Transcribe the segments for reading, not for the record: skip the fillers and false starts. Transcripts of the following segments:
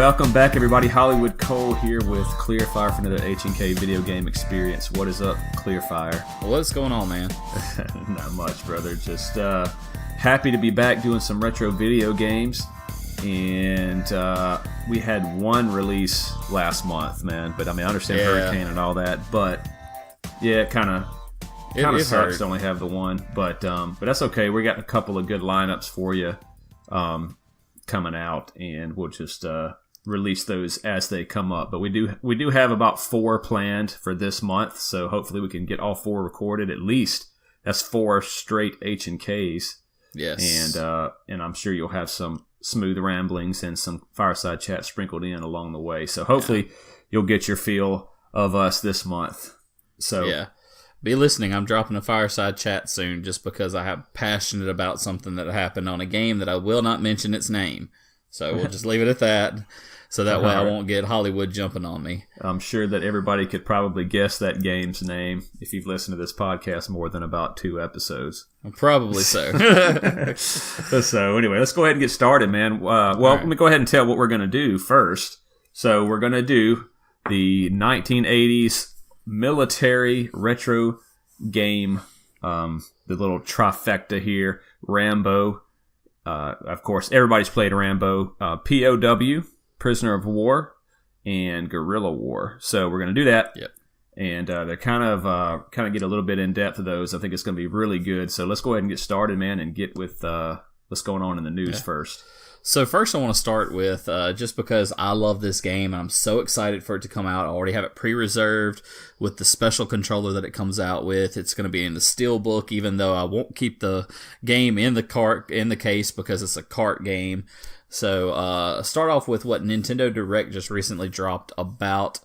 Welcome back, everybody. Hollywood Cole here with Clearfire for another HnK video game experience. What is up, Clearfire? What's going on, man? Not much, brother. Just happy to be back doing some retro video games. And we had one release last month, man. But I mean, I understand Hurricane and all that. But yeah, it kind of sucks to only have the one. But that's okay. We got a couple of good lineups for you coming out, and we'll just release those as they come up. But we do have about 4 planned for this month, so hopefully we can get all 4 recorded at least. That's 4 straight HnKs. Yes. And I'm sure you'll have some smooth ramblings and some fireside chat sprinkled in along the way. So hopefully you'll get your feel of us this month. So yeah. Be listening. I'm dropping a fireside chat soon just because I am passionate about something that happened on a game that I will not mention its name. So we'll just leave it at that. So that way I won't get Hollywood jumping on me. I'm sure that everybody could probably guess that game's name if you've listened to this podcast more than about 2 episodes. Probably so. So anyway, let's go ahead and get started, man. Let me go ahead and tell what we're going to do first. So we're going to do the 1980s military retro game, the little trifecta here. Rambo. Of course, everybody's played Rambo. POW, Prisoner of War, and Guerrilla War. So we're going to do that. Yep. And they're kind of get a little bit in depth of those. I think it's going to be really good. So let's go ahead and get started, man, and get with what's going on in the news first. So first I want to start with, just because I love this game, I'm so excited for it to come out. I already have it pre-reserved with the special controller that it comes out with. It's going to be in the Steelbook, even though I won't keep the game in the case because it's a cart game. So start off with what Nintendo Direct just recently dropped about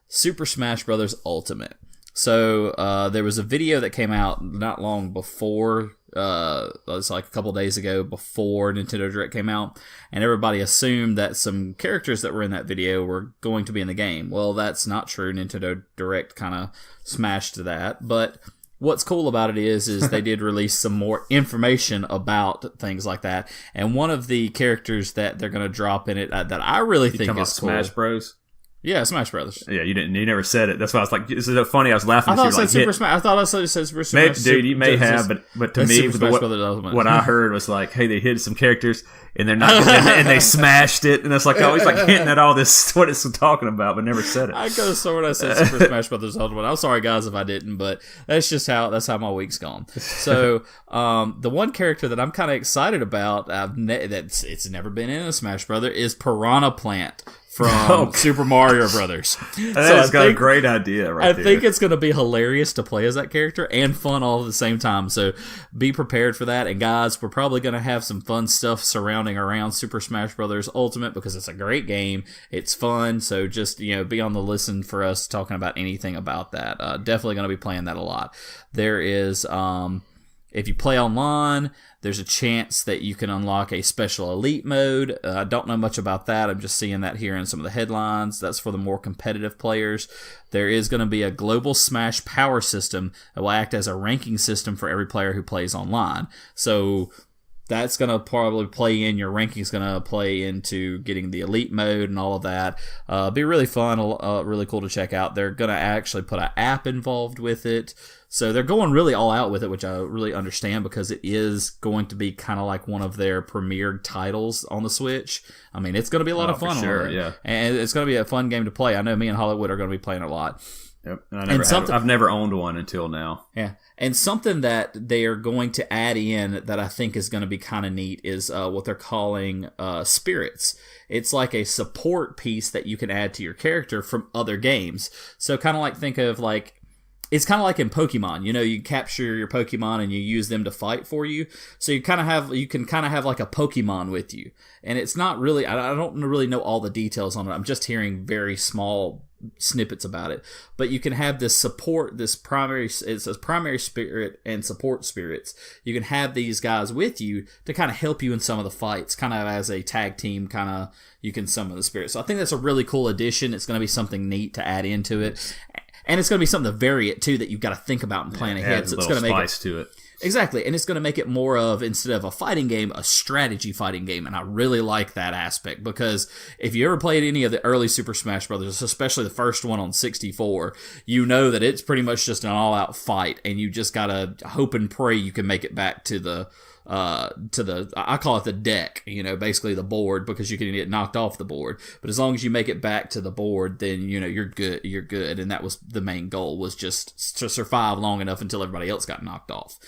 Super Smash Bros. Ultimate. So there was a video that came out not long before, it's like a couple days ago before Nintendo Direct came out, and everybody assumed that some characters that were in that video were going to be in the game. Well, that's not true. Nintendo Direct kind of smashed that, but what's cool about it is they did release some more information about things like that, and one of the characters that they're going to drop in it that I really think is cool. Smash Bros? Yeah, Smash Brothers. Yeah, you never said it. That's why I was like, this is so funny. I was laughing. I thought it said Super Smash. I thought I said Super Smash. Dude, you may have, but to me, what I heard was like, hey, they hit some characters and they're not, and they smashed it, and it's like always like hinting at all this what it's talking about, but never said it. I could have sworn I said Super Smash Brothers Ultimate. I'm sorry, guys, if I didn't, but that's how my week's gone. So, the one character that I'm kind of excited about, it's never been in a Smash Brother, is Piranha Plant from Super Mario Brothers. That's got a great idea right there. I think it's going to be hilarious to play as that character and fun all at the same time. So be prepared for that. And guys, we're probably going to have some fun stuff surrounding around Super Smash Bros. Ultimate because it's a great game. It's fun. So just, be on the listen for us talking about anything about that. Definitely going to be playing that a lot. There is, if you play online, there's a chance that you can unlock a special elite mode. I don't know much about that. I'm just seeing that here in some of the headlines. That's for the more competitive players. There is going to be a global Smash power system that will act as a ranking system for every player who plays online. So that's going to probably play in your rankings, going to play into getting the elite mode and all of that. Be really fun, really cool to check out. They're going to actually put an app involved with it. So they're going really all out with it, which I really understand because it is going to be kind of like one of their premier titles on the Switch. I mean, it's going to be a lot of fun. Sure, yeah. And it's going to be a fun game to play. I know me and Hollywood are going to be playing a lot. Yep. I've never owned one until now. Yeah. And something that they are going to add in that I think is going to be kind of neat is what they're calling spirits. It's like a support piece that you can add to your character from other games. So kind of like think of like, it's kind of like in Pokemon, you capture your Pokemon and you use them to fight for you. So you can kind of have like a Pokemon with you. And it's not really, I don't really know all the details on it. I'm just hearing very small snippets about it. But you can have this support, it's a primary spirit and support spirits. You can have these guys with you to kind of help you in some of the fights, kind of as a tag team, you can summon the spirits. So I think that's a really cool addition. It's going to be something neat to add into it. And it's going to be something to vary it, too, that you've got to think about and plan ahead. So it's going to make spice to it. Exactly, and it's going to make it more of, instead of a fighting game, a strategy fighting game, and I really like that aspect, because if you ever played any of the early Super Smash Brothers, especially the first one on 64, you know that it's pretty much just an all-out fight, and you just gotta hope and pray you can make it back to the I call it the deck, basically the board, because you can get knocked off the board. But as long as you make it back to the board, then you're good. And that was the main goal, was just to survive long enough until everybody else got knocked off.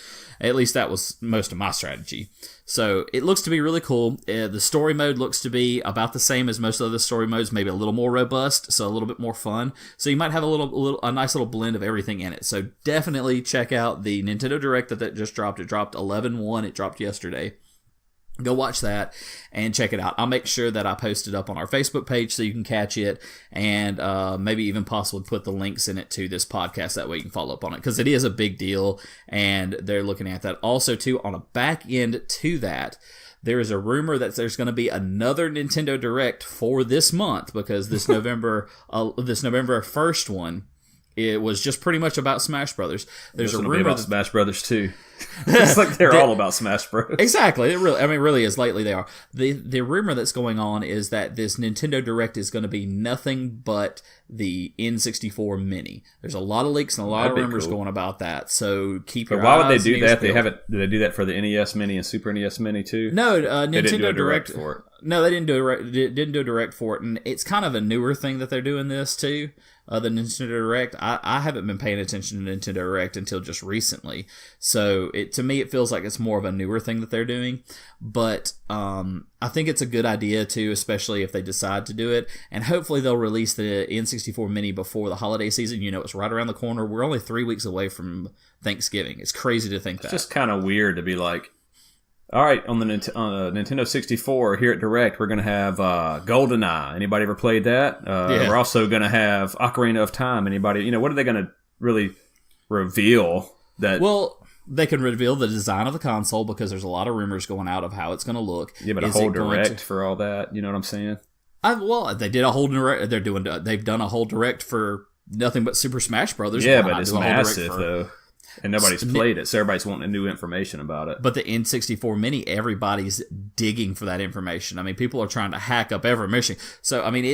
At least that was most of my strategy. So it looks to be really cool. The story mode looks to be about the same as most of the story modes, maybe a little more robust, so a little bit more fun. So you might have a nice little blend of everything in it. So definitely check out the Nintendo Direct that just dropped. It dropped 11/1. It dropped yesterday. Go watch that and check it out. I'll make sure that I post it up on our Facebook page so you can catch it, and maybe even possibly put the links in it to this podcast. That way you can follow up on it, because it is a big deal, and they're looking at that. Also, too, on a back end to that, there is a rumor that there's going to be another Nintendo Direct for this month, because this November 1st one, it was just pretty much about Smash Brothers. There's a rumor about Smash Brothers too. It's like they're all about Smash Bros. Exactly. It really is. Lately they are. The rumor that's going on is that this Nintendo Direct is going to be nothing but the N64 Mini. There's a lot of leaks and a lot of rumors going about that. So keep your eyes. But why would they do that? Did they do that for the NES Mini and Super NES Mini too? No, Nintendo didn't do a Direct for it. No, they didn't do a direct for it, and it's kind of a newer thing that they're doing this too. The Nintendo Direct. I haven't been paying attention to Nintendo Direct until just recently, so to me it feels like it's more of a newer thing that they're doing. But I think it's a good idea too, especially if they decide to do it, and hopefully they'll release the N64 Mini before the holiday season. It's right around the corner. We're only 3 weeks away from Thanksgiving. It's crazy to think that. It's just kind of weird to be like, all right, on the Nintendo 64 here at Direct, we're going to have GoldenEye. Anybody ever played that? Yeah. We're also going to have Ocarina of Time. Anybody? What are they going to really reveal? Well, they can reveal the design of the console, because there's a lot of rumors going out of how it's going to look. Yeah, but a whole Direct for all that. You know what I'm saying? They did a whole Direct. They've done a whole Direct for nothing but Super Smash Brothers. Yeah, but it's massive though. And nobody's played it, so everybody's wanting new information about it. But the N64 Mini, everybody's digging for that information. I mean, people are trying to hack up every mission. So, I mean,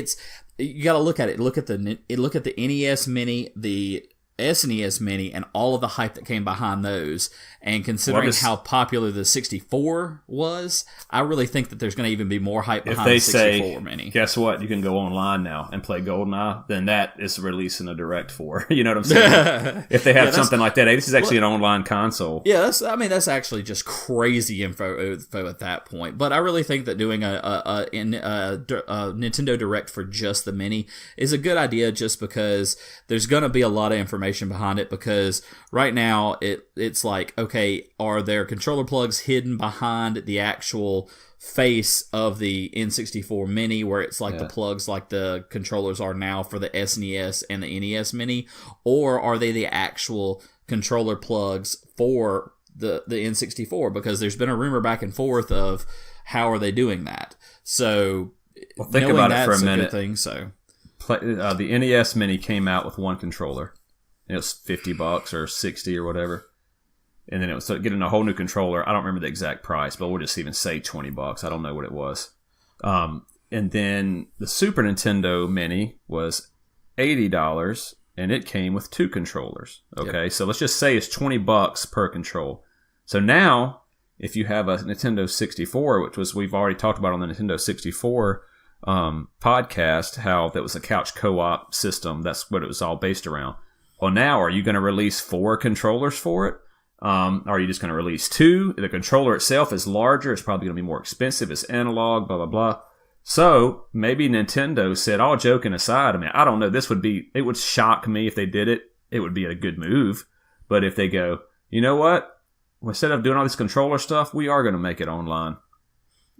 you got to look at it. Look at the NES Mini, the SNES Mini, and all of the hype that came behind those. And considering how popular the 64 was, I really think that there's going to even be more hype behind the 64 Mini. Guess what? You can go online now and play GoldenEye. Then that is releasing a Direct for. You know what I'm saying? If they have something like that, hey, this is actually an online console. Yeah, that's actually just crazy info at that point. But I really think that doing a Nintendo Direct for just the Mini is a good idea, just because there's going to be a lot of information behind it. Because right now it's like, okay, are there controller plugs hidden behind the actual face of the N64 Mini, where it's like the plugs like the controllers are now for the SNES and the NES Mini? Or are they the actual controller plugs for the N64? Because there's been a rumor back and forth of how are they doing that. So think about it for a minute. Good thing, so. The NES Mini came out with one controller. It was $50 or $60 or whatever. And then it was getting a whole new controller. I don't remember the exact price, but we'll just even say $20. I don't know what it was. And then the Super Nintendo Mini was $80, and it came with two controllers. Okay, yep. So let's just say it's $20 per control. So now, if you have a Nintendo 64, which was we've already talked about on the Nintendo 64 podcast, how that was a couch co-op system. That's what it was all based around. Well, now, are you going to release 4 controllers for it? Are you just going to release 2? The controller itself is larger. It's probably going to be more expensive. It's analog, blah, blah, blah. So maybe Nintendo said, all joking aside, I mean, I don't know. It would shock me if they did it. It would be a good move. But if they go, you know what? Instead of doing all this controller stuff, we are going to make it online.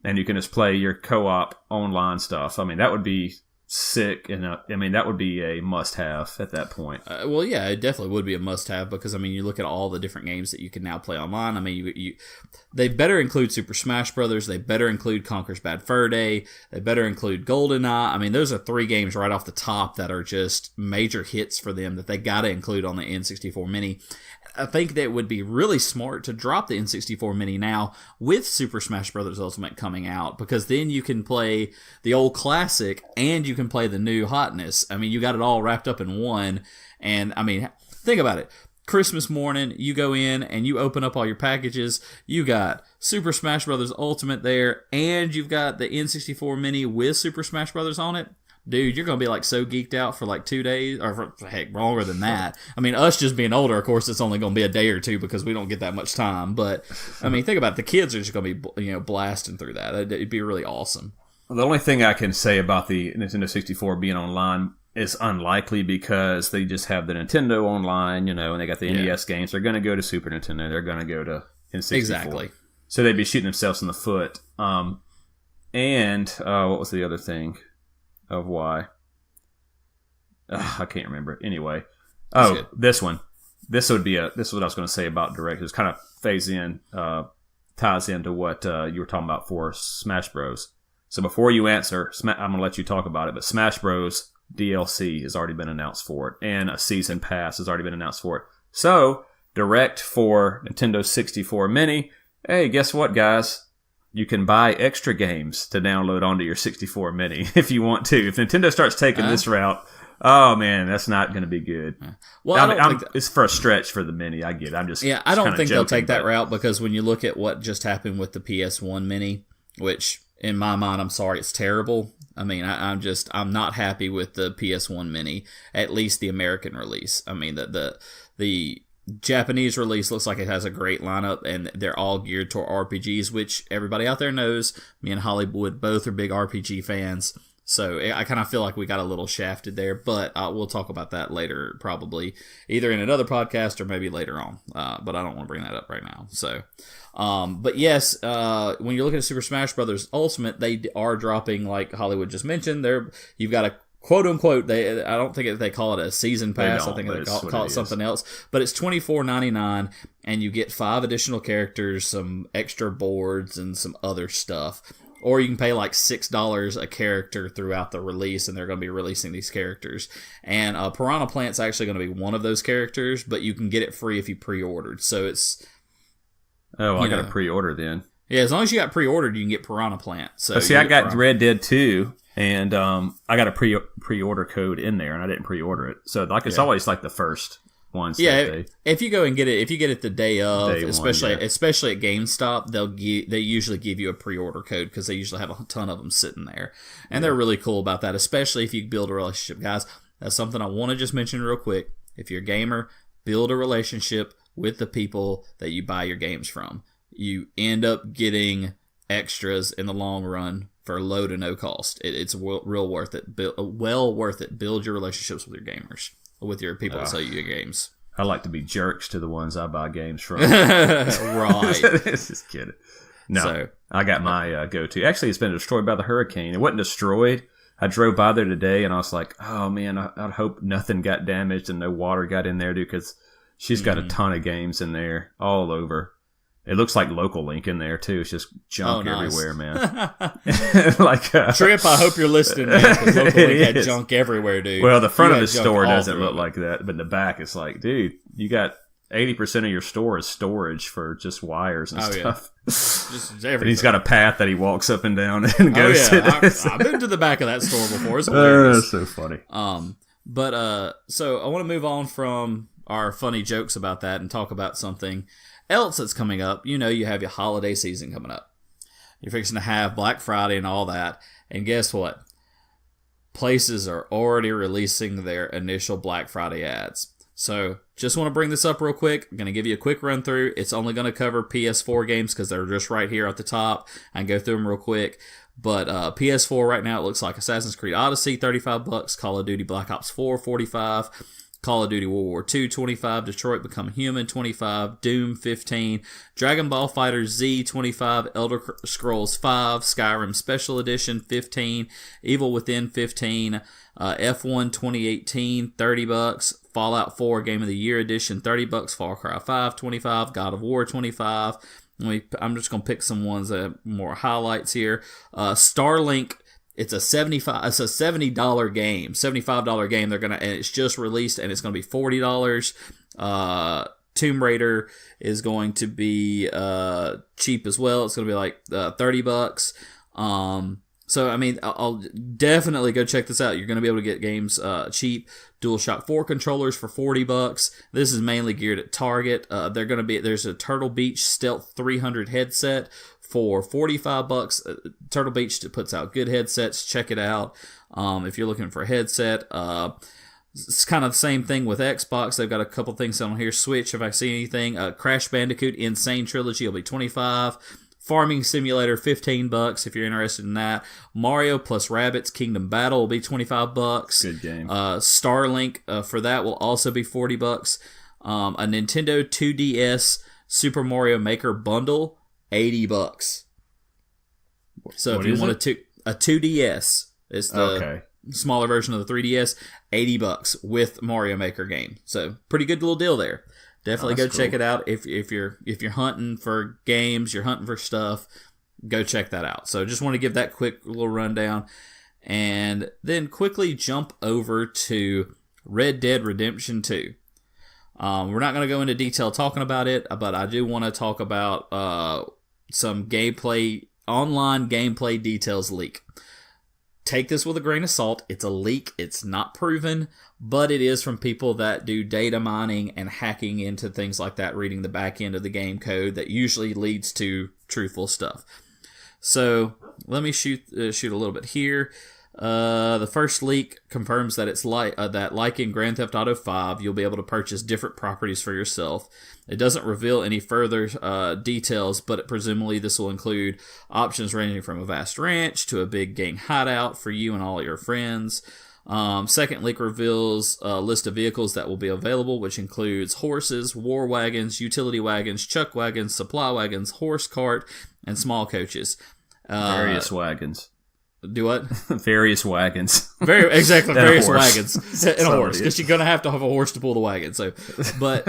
And you can just play your co-op online stuff. I mean, that would be sick, and I mean that would be a must-have at that point. Well, yeah, it definitely would be a must-have because I mean, you look at all the different games that you can now play online. I mean, they better include Super Smash Brothers. They better include Conker's Bad Fur Day. They better include GoldenEye. I mean, those are 3 games right off the top that are just major hits for them that they got to include on the N64 Mini. I think that it would be really smart to drop the N64 Mini now with Super Smash Bros. Ultimate coming out, because then you can play the old classic and you can play the new hotness. I mean, you got it all wrapped up in one. And I mean, think about it. Christmas morning, you go in and you open up all your packages. You got Super Smash Bros. Ultimate there, and you've got the N64 Mini with Super Smash Bros. On it. Dude, you're going to be like so geeked out for like 2 days, or for, heck, longer than that. I mean, us just being older, of course, it's only going to be a day or two because we don't get that much time. But, I mean, think about it. The kids are just going to be, blasting through that. It'd be really awesome. The only thing I can say about the Nintendo 64 being online is unlikely because they just have the Nintendo online, and they got the NES games. They're going to go to Super Nintendo. They're going to go to N64. Exactly. So they'd be shooting themselves in the foot. And what was the other thing? Of why? I can't remember. Anyway. This one. This is what I was going to say about Direct. It kind of ties into what you were talking about for Smash Bros. So before you answer, I'm going to let you talk about it, but Smash Bros. DLC has already been announced for it, and a season pass has already been announced for it. So, Direct for Nintendo 64 Mini. Hey, guess what, guys? You can buy extra games to download onto your 64 Mini if you want to. If Nintendo starts taking this route, oh man, that's not going to be good. Well, it's for a stretch for the Mini. I get it. I don't think they'll take that route, because when you look at what just happened with the PS1 Mini, which in my mind, I'm sorry, it's terrible. I mean, I'm not happy with the PS1 Mini, at least the American release. I mean, the Japanese release looks like it has a great lineup, and they're all geared toward RPGs, which everybody out there knows. Me and Hollywood both are big RPG fans, so I kind of feel like we got a little shafted there, but we'll talk about that later, probably either in another podcast or maybe later on, but I don't want to bring that up right now. So, but yes, when you're looking at Super Smash Bros. Ultimate, they are dropping, like Hollywood just mentioned, you've got a quote unquote, I don't think they call it a season pass. I think they call it something else. But it's $24.99, and you get 5 additional characters, some extra boards, and some other stuff. Or you can pay like $6 a character throughout the release, and they're going to be releasing these characters. And Piranha Plant's actually going to be one of those characters, but you can get it free if you pre-ordered. So it's... Oh, I got to pre-order then. Yeah, as long as you got pre-ordered, you can get Piranha Plant. So see, I got Red Dead 2. And I got a pre-order code in there, and I didn't pre-order it. So it's always like the first ones. Yeah, if you go and get it, if you get it the day of, especially at GameStop, they usually give you a pre-order code because they usually have a ton of them sitting there, and they're really cool about that. Especially if you build a relationship, guys. That's something I want to just mention real quick. If you're a gamer, build a relationship with the people that you buy your games from. You end up getting extras in the long run for low to no cost. It's real worth it. Well worth it. Build your relationships with your gamers, with your people that sell you your games. I like to be jerks to the ones I buy games from. Right. Just kidding. No, I got my go-to. Actually, it's been destroyed by the hurricane. It wasn't destroyed. I drove by there today, and I was like, oh man, I hope nothing got damaged and no water got in there, dude, because she's got a ton of games in there all over. It looks like Local Link in there, too. It's just junk everywhere, man. Trip, I hope you're listening, man, because Local Link had junk everywhere, dude. Well, the front of the store doesn't look like that, but the back is like, dude, you got 80% of your store is storage for just wires and stuff. Yeah. Just everything. And he's got a path that he walks up and down and goes to. I've been to the back of that store before. It's hilarious. That's so funny. So I want to move on from our funny jokes about that and talk about something else that's coming up. You have your holiday season coming up. You're fixing to have Black Friday and all that. And guess what? Places are already releasing their initial Black Friday ads. So just want to bring this up real quick. I'm going to give you a quick run through. It's only going to cover PS4 games because they're just right here at the top. I can go through them real quick. But PS4 right now, it looks like Assassin's Creed Odyssey, $35. Call of Duty Black Ops 4, $45. Call of Duty World War II, 25, Detroit Become Human, 25, Doom, 15, Dragon Ball Fighter Z, 25, Elder Scrolls 5, Skyrim Special Edition, 15, Evil Within, 15, F1 2018, $30, Fallout 4 Game of the Year Edition, $30, Far Cry 5, 25, God of War, 25. I'm just going to pick some ones that have more highlights here. Starlink, it's a $70 game, $75 game. And it's just released, and it's going to be $40. Tomb Raider is going to be cheap as well. It's going to be like $30. So, I mean, I'll definitely go check this out. You're going to be able to get games cheap. DualShock 4 controllers for $40. This is mainly geared at Target. There's a Turtle Beach Stealth 300 headset for $45. Turtle Beach puts out good headsets. Check it out. If you're looking for a headset, it's kind of the same thing with Xbox. They've got a couple things on here. Switch, if I see anything. Crash Bandicoot Insane Trilogy will be $25. Farming Simulator, $15 if you're interested in that. Mario plus Rabbids Kingdom Battle will be $25. Good game. Starlink for that will also be $40. A Nintendo 2DS Super Mario Maker bundle, $80. So if you want a 2DS, it's the smaller version of the 3DS, $80 with Mario Maker game. So pretty good little deal there. Definitely go check it out. If you're hunting for games, you're hunting for stuff, go check that out. So just want to give that quick little rundown, and then quickly jump over to Red Dead Redemption 2. We're not going to go into detail talking about it, but I do want to talk about some online gameplay details leak. Take this with a grain of salt. It's a leak. It's not proven, but it is from people that do data mining and hacking into things like that, reading the back end of the game code that usually leads to truthful stuff. So let me shoot a little bit here. The first leak confirms that it's like in Grand Theft Auto 5, you'll be able to purchase different properties for yourself. It doesn't reveal any further details, but presumably this will include options ranging from a vast ranch to a big gang hideout for you and all your friends. Second leak reveals a list of vehicles that will be available, which includes horses, war wagons, utility wagons, chuck wagons, supply wagons, horse cart, and small coaches. Various wagons. Do what? Various wagons. Exactly, various horse. wagons and a horse, because you're gonna have to have a horse to pull the wagon. So, but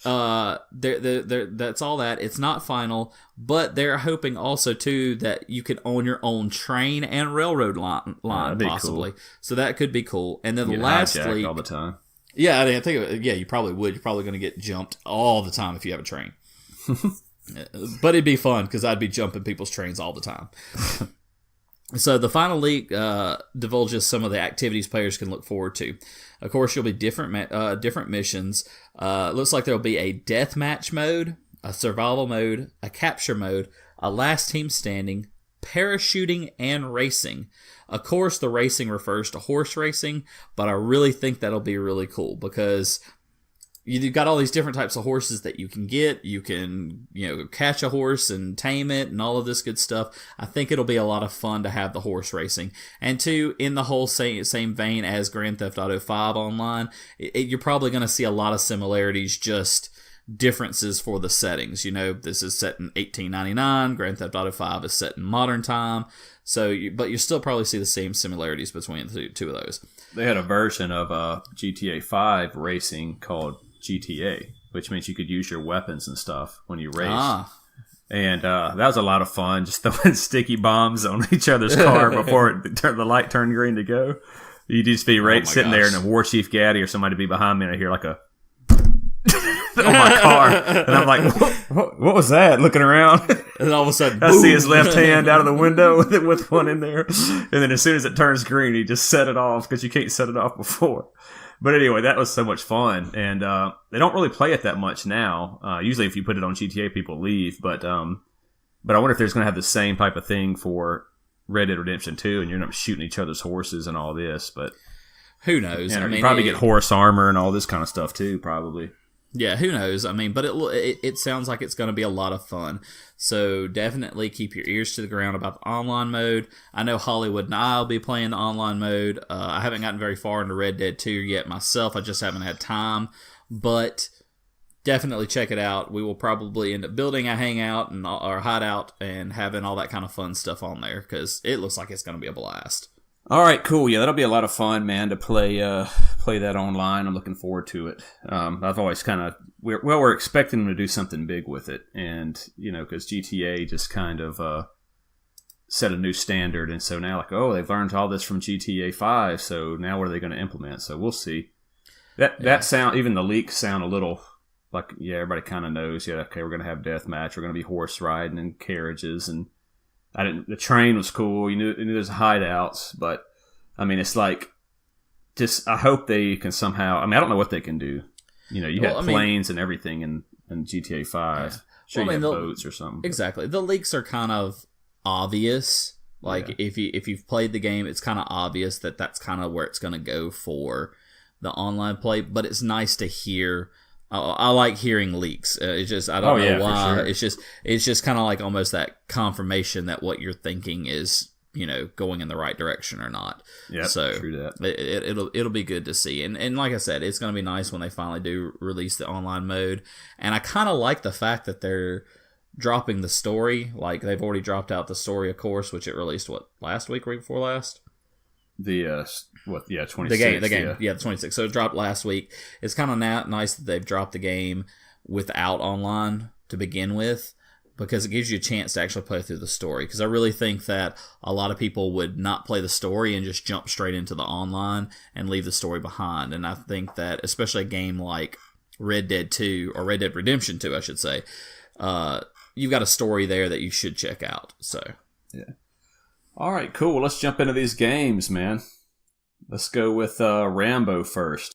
that's all that. It's not final, but they're hoping also too that you can own your own train and railroad line possibly. Cool. So that could be cool. And then the last leak all the time. Yeah, I think you probably would. You're probably going to get jumped all the time if you have a train. But it'd be fun because I'd be jumping people's trains all the time. So the final leak divulges some of the activities players can look forward to. Of course, there'll be different missions. Looks like there'll be a deathmatch mode, a survival mode, a capture mode, a last team standing, parachuting, and racing. Of course, the racing refers to horse racing, but I really think that'll be really cool because you've got all these different types of horses that you can get. You can, catch a horse and tame it and all of this good stuff. I think it'll be a lot of fun to have the horse racing. And two, in the whole same vein as Grand Theft Auto 5 online, you're probably going to see a lot of similarities, just differences for the settings. This is set in 1899. Grand Theft Auto 5 is set in modern time. But you still probably see the same similarities between the two of those. They had a version of GTA 5 racing called GTA, which means you could use your weapons and stuff when you race. And that was a lot of fun, just throwing sticky bombs on each other's car before the light turned green to go. You'd just be sitting there, and a War Chief Gaddy or somebody would be behind me, and I hear like a on my car, and I'm like, what was that? Looking around, and all of a sudden, I see his left hand out of the window with one in there, and then as soon as it turns green, he just set it off because you can't set it off before. But anyway, that was so much fun, and they don't really play it that much now. Usually, if you put it on GTA, people leave. But I wonder if there's going to have the same type of thing for Red Dead Redemption 2, and you're not shooting each other's horses and all this. But who knows? You probably get horse armor and all this kind of stuff too, probably. Yeah, who knows? I mean, but it sounds like it's going to be a lot of fun. So definitely keep your ears to the ground about the online mode. I know Hollywood and I will be playing the online mode. I haven't gotten very far into Red Dead 2 yet myself. I just haven't had time. But definitely check it out. We will probably end up building a hangout and or hideout and having all that kind of fun stuff on there because it looks like it's going to be a blast. All right, cool. Yeah, that'll be a lot of fun, man, to play that online. I'm looking forward to it. I've always kind of we're expecting them to do something big with it, and because GTA just kind of set a new standard, and so now they've learned all this from GTA 5, so now what are they going to implement? So we'll see. That sound, even the leaks sound a little like everybody kind of knows. Yeah, okay, we're going to have deathmatch. We're going to be horse riding and carriages and. The train was cool. You knew there's hideouts, but I mean, it's like, I hope they can somehow. I mean, I don't know what they can do. You had planes and everything in GTA 5. Yeah. Sure, you had boats or something. Exactly. The leaks are kind of obvious. Like if you've played the game, it's kind of obvious that that's kind of where it's going to go for the online play. But it's nice to hear. I like hearing leaks. It's just I don't know why. Sure. It's just kind of like almost that confirmation that what you're thinking is going in the right direction or not. Yeah, so true that. It'll be good to see. And like I said, it's going to be nice when they finally do release the online mode. And I kind of like the fact that they're dropping the story. Like they've already dropped out the story, of course, which it released last week, week before last. The 26th. The game, the 26th. So it dropped last week. It's kind of nice that they've dropped the game without online to begin with, because it gives you a chance to actually play through the story. Because I really think that a lot of people would not play the story and just jump straight into the online and leave the story behind. And I think that especially a game like Red Dead 2 or Red Dead Redemption 2, I should say, you've got a story there that you should check out. So yeah. All right, cool. Well, let's jump into these games, man. Let's go with Rambo first.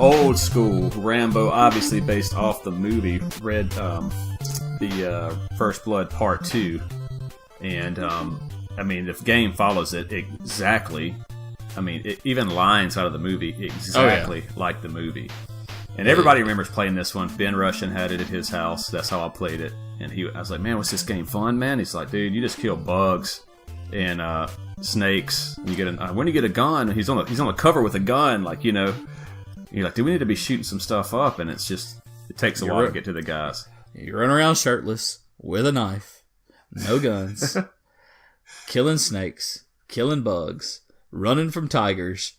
Old school Rambo, obviously based off the movie the First Blood Part 2, and I mean the game follows it exactly. I mean it even lines out of the movie exactly like the movie, and everybody remembers playing this one. Ben Russian had it at his house. That's how I played it, and I was like, man, what's this game fun, man? He's like, dude, you just kill bugs and snakes. And you get when you get a gun, he's on the cover with a gun, like You're like, do we need to be shooting some stuff up? And it takes a while to get to the guys. You run around shirtless, with a knife, no guns, killing snakes, killing bugs, running from tigers.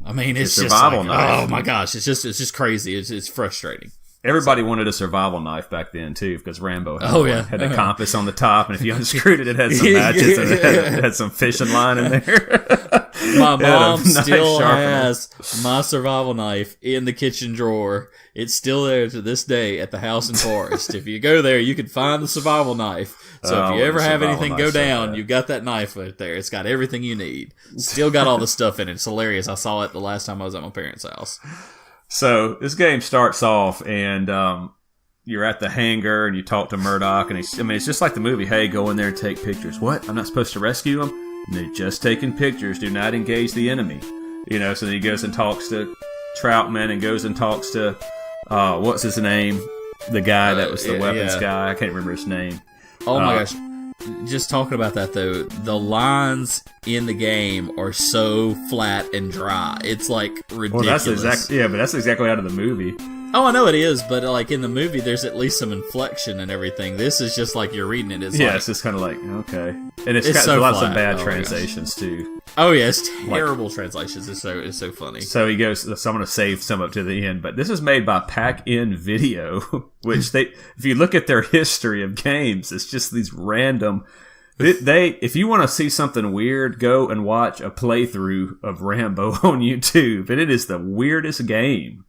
I mean, it's just survival knife. Oh my gosh, it's just crazy. It's frustrating. Everybody wanted a survival knife back then too, because Rambo had the compass on the top, and if you unscrewed it, it had some matches and it had some fishing line in there. My mom still has my survival knife in the kitchen drawer. It's still there to this day at the house in Forest. If you go there, you can find the survival knife. So if you ever have anything go down, you've got that knife right there. It's got everything you need. Still got all the stuff in it. It's hilarious. I saw it the last time I was at my parents' house. So this game starts off, and you're at the hangar, and you talk to Murdoch, and it's just like the movie. Hey, go in there and take pictures. What? I'm not supposed to rescue him? They're just taking pictures. Do not engage the enemy. So then he goes and talks to Troutman, and goes and talks to what's his name? The guy that was the weapons guy. I can't remember his name. Oh my gosh. Just talking about that though, the lines in the game are so flat and dry. It's like ridiculous. Well, but that's exactly out of the movie. Oh, I know it is, but like in the movie, there's at least some inflection and everything. This is just like you're reading it. It's just kind of like okay, and it's got so lots of bad translations too. Oh yeah, it's terrible translations. It's so funny. So he goes. So I'm going to save some up to the end, but this is made by Pack-In Video, which if you look at their history of games, it's just these random. If you want to see something weird, go and watch a playthrough of Rambo on YouTube, and it is the weirdest game.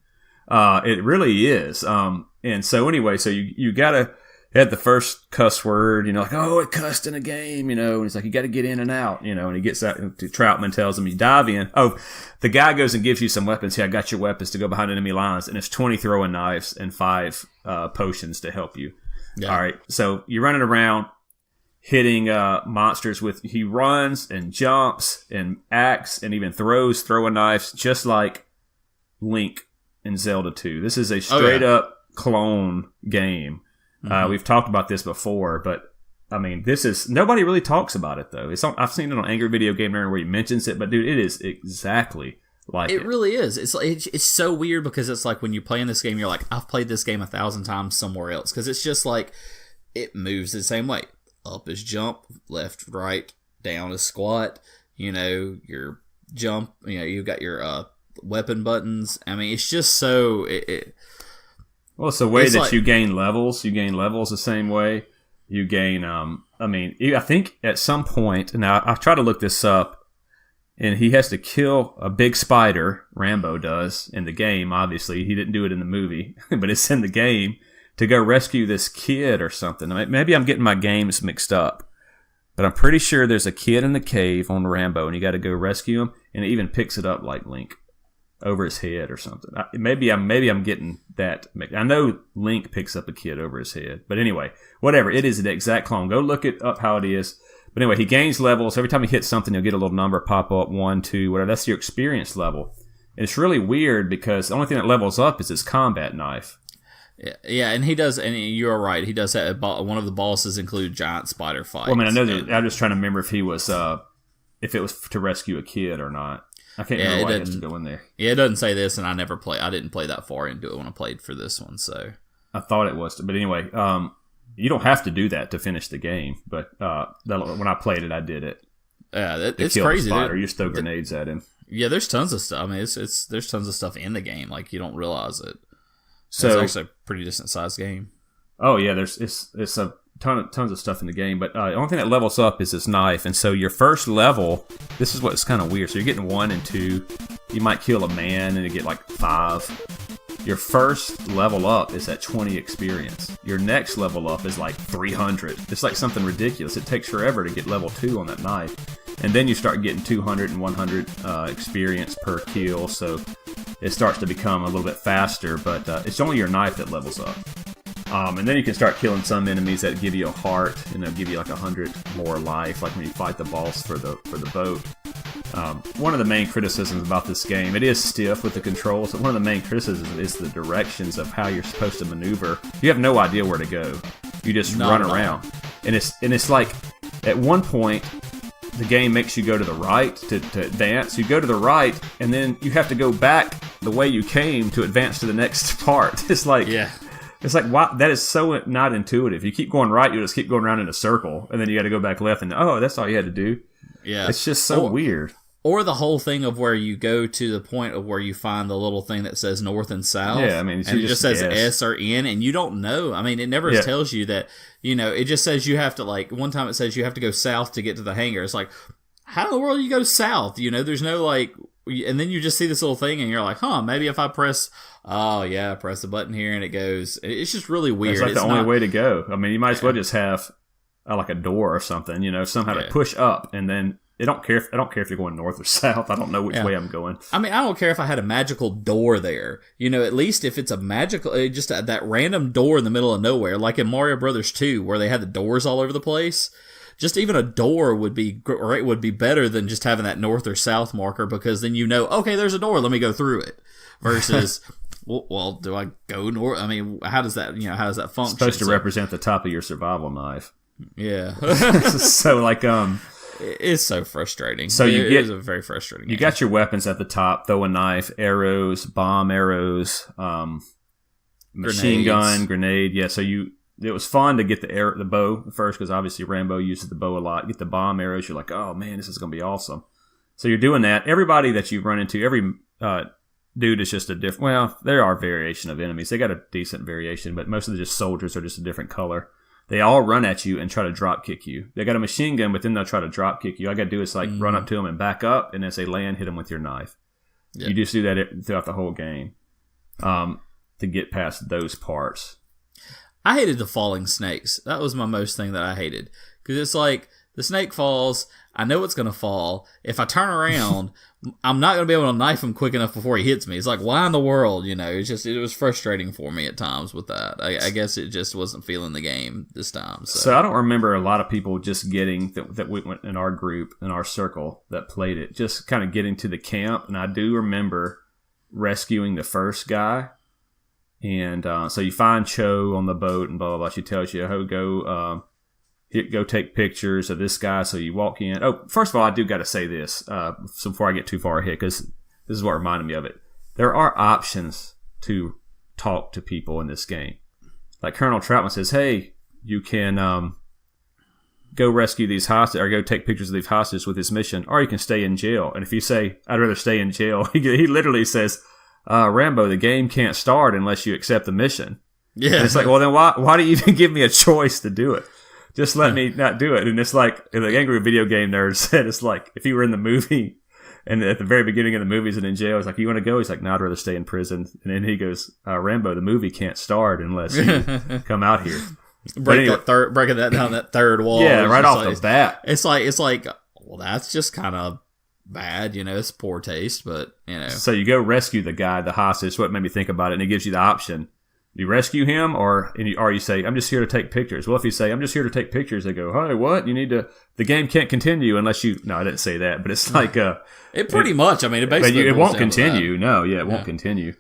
It really is. And so anyway, so you gotta, had the first cuss word, like, oh, it cussed in a game, and he's like, you got to get in and out, and he gets out. Troutman tells him, you dive in. Oh, the guy goes and gives you some weapons. Hey, I got your weapons to go behind enemy lines, and it's 20 throwing knives and 5 potions to help you. Yeah. All right, so you're running around hitting monsters with, he runs and jumps and acts and even throws throwing knives, just like Link in Zelda 2. This is a straight up clone game. We've talked about this before, but I mean, nobody really talks about it though. I've seen it on Angry Video Game Nerd where he mentions it, but dude, it is exactly like it. It really is. It's so weird because it's like when you play in this game, you're like, I've played this game 1,000 times somewhere else, because it's just like it moves the same way. Up is jump, left, right, down is squat. Your jump. You've got your weapon buttons. I mean, it's just so. Well, it's the way that you gain levels. You gain levels the same way. You gain. I think at some point. Now I try to look this up, and he has to kill a big spider. Rambo does in the game. Obviously, he didn't do it in the movie, but it's in the game. To go rescue this kid or something. Maybe I'm getting my games mixed up, but I'm pretty sure there's a kid in the cave on Rambo, and you got to go rescue him, and it even picks it up like Link over his head or something. Maybe I'm getting that. I know Link picks up a kid over his head, but anyway, whatever. It is the exact clone. Go look it up how it is. But anyway, he gains levels. Every time he hits something, he'll get a little number pop up, 1, 2, whatever. That's your experience level. And it's really weird because the only thing that levels up is his combat knife. Yeah, and he does, and you're right. He does have one of the bosses include giant spider fights. Well, I know that. I'm just trying to remember if he was, if it was to rescue a kid or not. I can't remember why he has to go in there. Yeah, it doesn't say this, and I didn't play that far into it when I played for this one. So I thought it was, but anyway, you don't have to do that to finish the game. But when I played it, I did it. Yeah, it's crazy. You just throw grenades at him. Yeah, there's tons of stuff. I mean, there's tons of stuff in the game. Like you don't realize it. So it's actually a pretty decent sized game. Oh yeah, it's a tons of stuff in the game, but the only thing that levels up is this knife. And so your first level, this is what's kind of weird. So you're getting 1 and 2. You might kill a man and you get like 5. Your first level up is at 20 experience. Your next level up is like 300. It's like something ridiculous. It takes forever to get level 2 on that knife. And then you start getting 200 and 100 experience per kill. So it starts to become a little bit faster, but it's only your knife that levels up. And then you can start killing some enemies that give you a heart, and they'll give you like 100 more life, like when you fight the boss for the boat. One of the main criticisms about this game, it is stiff with the controls, but one of the main criticisms is the directions of how you're supposed to maneuver. You have no idea where to go. You just run around. And it's like, at one point, the game makes you go to the right to advance. You go to the right, and then you have to go back the way you came to advance to the next part. It's like, wow, that is so not intuitive. You keep going right, you just keep going around in a circle, and then you got to go back left, and that's all you had to do. Yeah, it's just so weird. Or the whole thing of where you go to the point of where you find the little thing that says north and south. Yeah, I mean, and it just says S or N, and you don't know. I mean, it never tells you that, it just says you have to, like, one time it says you have to go south to get to the hangar. It's like, how in the world do you go south? There's no, like, and then you just see this little thing, and you're like, maybe if I press the button here, and it goes. It's just really weird. It's like the only way to go. I mean, you might as well just have, like a door or something, somehow to push up, and then I don't care if you're going north or south. I don't know which way I'm going. I mean, I don't care if I had a magical door there. At least if it's a magical, just that random door in the middle of nowhere, like in Mario Brothers 2, where they had the doors all over the place. Just even a door would be better than just having that north or south marker, because then okay, there's a door, let me go through it. Versus, well, do I go north? I mean, how does that function? It's supposed to represent the top of your survival knife. Yeah. So like it's so frustrating. So it is a very frustrating. You got your weapons at the top: throw a knife, arrows, bomb arrows, machine gun, grenade. Yeah. So it was fun to get the bow first, because obviously Rambo uses the bow a lot. Get the bomb arrows. You're like, oh man, this is gonna be awesome. So you're doing that. Everybody that you run into, every dude is just a different. Well, there are variation of enemies. They got a decent variation, but most of the just soldiers are just a different color. They all run at you and try to drop kick you. They got a machine gun, but then they'll try to drop kick you. All I got to do is run up to them and back up, and as they land, hit them with your knife. Yep. You just do that throughout the whole game to get past those parts. I hated the falling snakes. That was my most thing that I hated. Because it's like, the snake falls, I know it's going to fall. If I turn around, I'm not going to be able to knife him quick enough before he hits me. It's like, why in the world, it was frustrating for me at times with that. I guess it just wasn't feeling the game this time. So I don't remember a lot of people just getting, that we went in our group, in our circle, that played it, just kind of getting to the camp. And I do remember rescuing the first guy. And so you find Cho on the boat and blah, blah, blah. She tells you, oh, go take pictures of this guy. So you walk in. Oh, first of all, I do got to say this so before I get too far ahead, because this is what reminded me of it. There are options to talk to people in this game. Like Colonel Troutman says, hey, you can go rescue these hostages or go take pictures of these hostages with this mission, or you can stay in jail. And if you say, I'd rather stay in jail, he literally says, Rambo, the game can't start unless you accept the mission. Yeah. And it's like, well, then why do you even give me a choice to do it? Just let me not do it. And it's like, the Angry Video Game Nerd said, it's like, if he were in the movie, and at the very beginning of the movie, he's in jail, it's like, you want to go? He's like, no, I'd rather stay in prison. And then he goes, Rambo, the movie can't start unless you come out here. Breaking that down, that third wall. Yeah, right off the bat. It's like, well, that's just kind of bad, it's poor taste, but So you go rescue the guy, the hostage. What made me think about it, and it gives you the option: you rescue him, or you say, I'm just here to take pictures. Well, if you say, I'm just here to take pictures, they go, hey, what? You need to. The game can't continue unless you. No, I didn't say that, but it's like it pretty much. I mean, it basically it won't continue. No, yeah, it won't continue.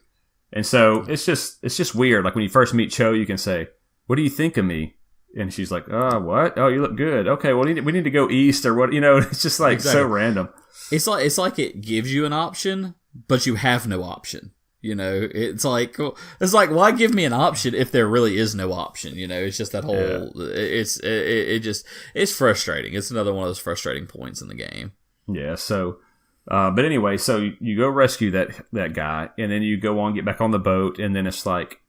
And so it's just weird. Like when you first meet Cho, you can say, what do you think of me? And she's like, what? Oh, you look good. Okay, well, we need to go east or what? It's just like so random. It's like it gives you an option, but you have no option. It's like why give me an option if there really is no option? It's just that whole. Yeah. It's frustrating. It's another one of those frustrating points in the game. Yeah. So, but anyway, so you go rescue that guy, and then you go on, get back on the boat, and then it's like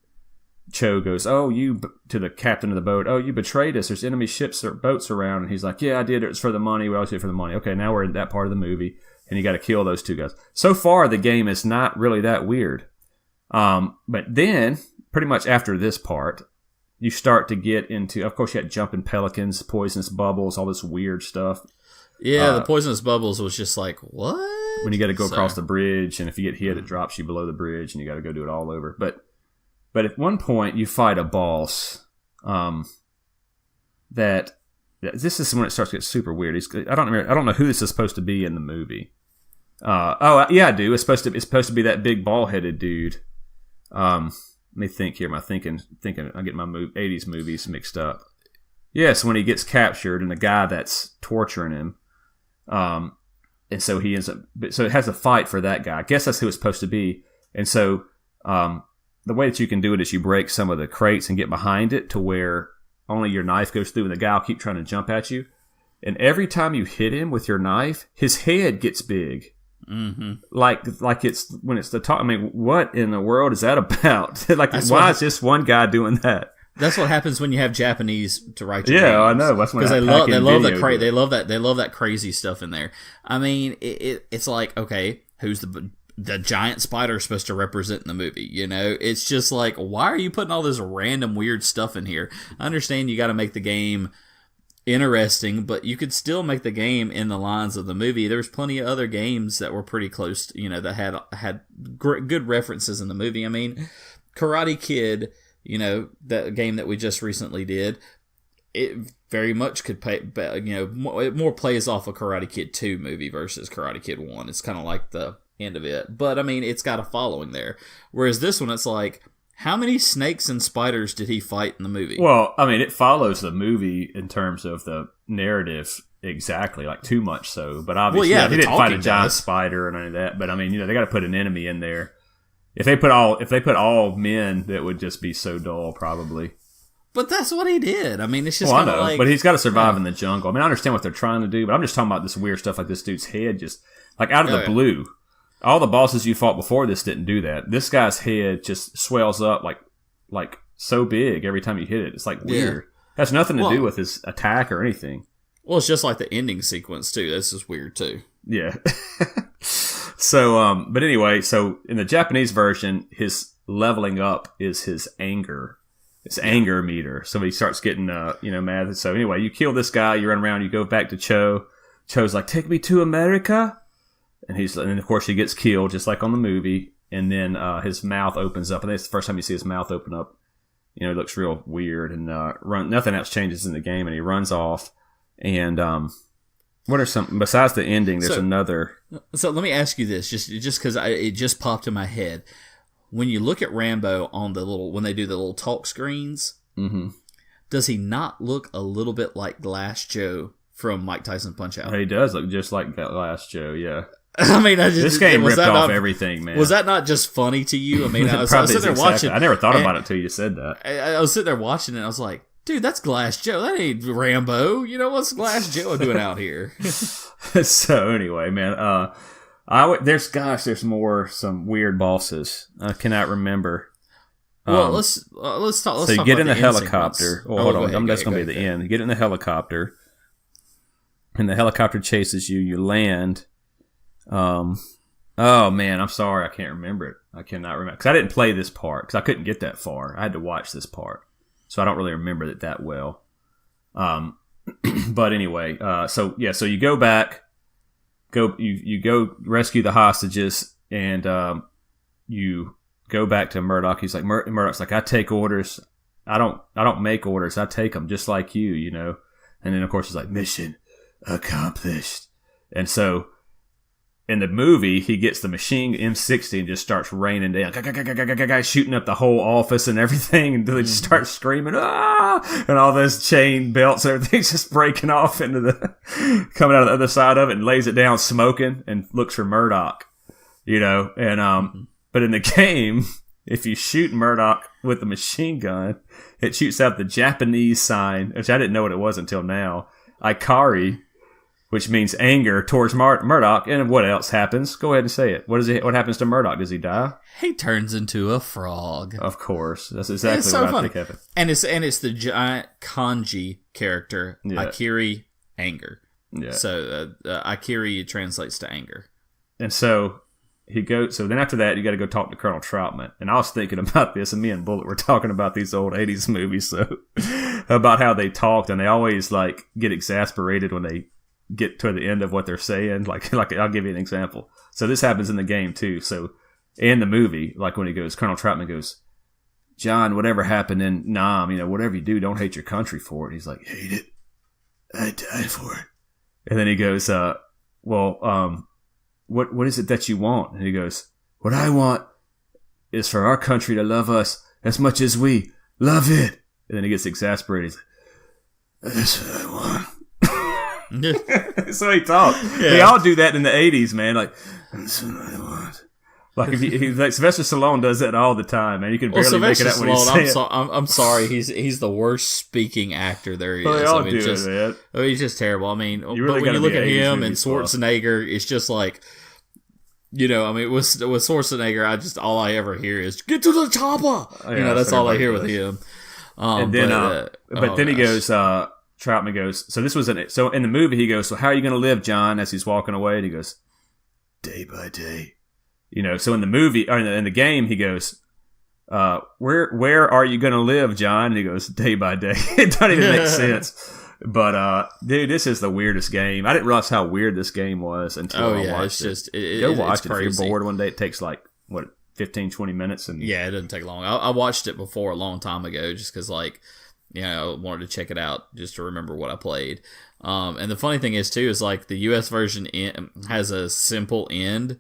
Cho goes, to the captain of the boat, you betrayed us. There's enemy ships or boats around. And he's like, yeah, I did. It was for the money. We always do it for the money. Okay, now we're in that part of the movie, and you got to kill those two guys. So far, the game is not really that weird. But then, pretty much after this part, you start to get into, of course, you got jumping pelicans, poisonous bubbles, all this weird stuff. Yeah, the poisonous bubbles was just like, what? When you got to go across the bridge, and if you get hit, it drops you below the bridge, and you got to go do it all over. But at one point, you fight a boss that this is when it starts to get super weird. I don't know who this is supposed to be in the movie. Yeah, I do. It's supposed to be that big ball-headed dude. Let me think here. Am I thinking? I'm getting my 80s movies mixed up. Yes, when he gets captured and the guy that's torturing him, and so he ends up. So it has a fight for that guy. I guess that's who it's supposed to be. And so, the way that you can do it is you break some of the crates and get behind it to where only your knife goes through, and the guy will keep trying to jump at you. And every time you hit him with your knife, his head gets big. Mm-hmm. Like it's when it's the top. I mean, what in the world is that about? Why is this one guy doing that? That's what happens when you have Japanese to write your names. I know. That's when because they love that crazy stuff in there. I mean, it's like, okay, who's the giant spider supposed to represent in the movie? It's just like, why are you putting all this random weird stuff in here? I understand you got to make the game interesting, but you could still make the game in the lines of the movie. There's plenty of other games that were pretty close to, that had good references in the movie. I mean, Karate Kid, that game that we just recently did, it very much could pay, it more plays off a Karate Kid 2 movie versus Karate Kid 1. It's kind of like the end of it, but I mean, it's got a following there. Whereas this one, it's like, how many snakes and spiders did he fight in the movie? Well, I mean, it follows the movie in terms of the narrative exactly, like too much so. But obviously, he didn't fight a giant spider or any of that. But I mean, they got to put an enemy in there. If they put all men, that would just be so dull, probably. But that's what he did. I mean, it's just kind of like. But he's got to survive in the jungle. I mean, I understand what they're trying to do, but I'm just talking about this weird stuff, like this dude's head just like out of the blue. All the bosses you fought before this didn't do that. This guy's head just swells up like so big every time you hit it. It's like weird. It has nothing to do with his attack or anything. Well, it's just like the ending sequence too. This is weird too. Yeah. So, but anyway, so in the Japanese version, his leveling up is his anger. It's anger meter. So he starts getting, mad. So anyway, you kill this guy, you run around, you go back to Cho. Cho's like, take me to America. And then of course he gets killed, just like on the movie. And then his mouth opens up. And it's the first time you see his mouth open up. It looks real weird. And nothing else changes in the game. And he runs off. And what are some, besides the ending, there's another. So let me ask you this, just because it just popped in my head. When you look at Rambo on when they do the little talk screens, does he not look a little bit like Glass Joe from Mike Tyson Punch-Out? He does look just like Glass Joe, yeah. I mean, this game ripped off everything, man. Was that not just funny to you? I mean, I was sitting there watching. I never thought about it until you said that. I was sitting there watching it, and I was like, dude, that's Glass Joe. That ain't Rambo. What's Glass Joe doing out here? So anyway, man, there's some weird bosses. I cannot remember. Well, let's talk. So you get in the helicopter. Well, hold on. That's going to be the end. You get in the helicopter, and the helicopter chases you. You land. Oh man, I'm sorry. I can't remember it. I cannot remember because I didn't play this part because I couldn't get that far. I had to watch this part, so I don't really remember it that well. But anyway, so you go back. You go rescue the hostages, and you go back to Murdoch. He's like, Murdoch's like, I take orders. I don't make orders. I take them just like you, And then of course he's like, mission accomplished. And so in the movie, he gets the machine M60 and just starts raining down, shooting up the whole office and everything, and they just start screaming, ah! And all those chain belts, everything's just breaking off coming out of the other side of it, and lays it down smoking and looks for Murdoch, And but in the game, if you shoot Murdoch with a machine gun, it shoots out the Japanese sign, which I didn't know what it was until now, Ikari, which means anger towards Murdoch. And what else happens? Go ahead and say it. What happens to Murdoch? Does he die? He turns into a frog. Of course. That's exactly what I think happened. And it's the giant kanji character, Ikiri, anger. Yeah. So Ikiri translates to anger. And so then after that, you got to go talk to Colonel Troutman. And I was thinking about this, and me and Bullet were talking about these old 80s movies, so about how they talked, and they always get exasperated when they get to the end of what they're saying. Like I'll give you an example. So this happens in the game too. So in the movie, when Colonel Troutman goes, John, whatever happened in Nam, whatever you do, don't hate your country for it. He's like, hate it. I died for it. And then he goes, what is it that you want? And he goes, what I want is for our country to love us as much as we love it. And then he gets exasperated. He's like, that's what I want. So he talked. Yeah. They all do that in the 80s, man. That's what I want. Sylvester Stallone does that all the time, man. You can barely make it out when he's saying it. I'm sorry. He's the worst speaking actor there is. Well, they all do it, man. He's just terrible. I mean, but when you look at him and Schwarzenegger, it's just like, with Schwarzenegger, all I ever hear is "Get to the chopper." That's all I hear with him. And then, then he goes. Troutman goes, so in the movie he goes, so how are you going to live, John, as he's walking away? And he goes, day by day. So in the movie, or in the game, he goes, where are you going to live, John? And he goes, day by day. It doesn't even make sense. But, dude, this is the weirdest game. I didn't realize how weird this game was until I watched it. Go watch it. If you're bored one day, it takes 15, 20 minutes. And yeah, it doesn't take long. I watched it before a long time ago just because, I wanted to check it out just to remember what I played. And the funny thing is, too, is the U.S. version has a simple end,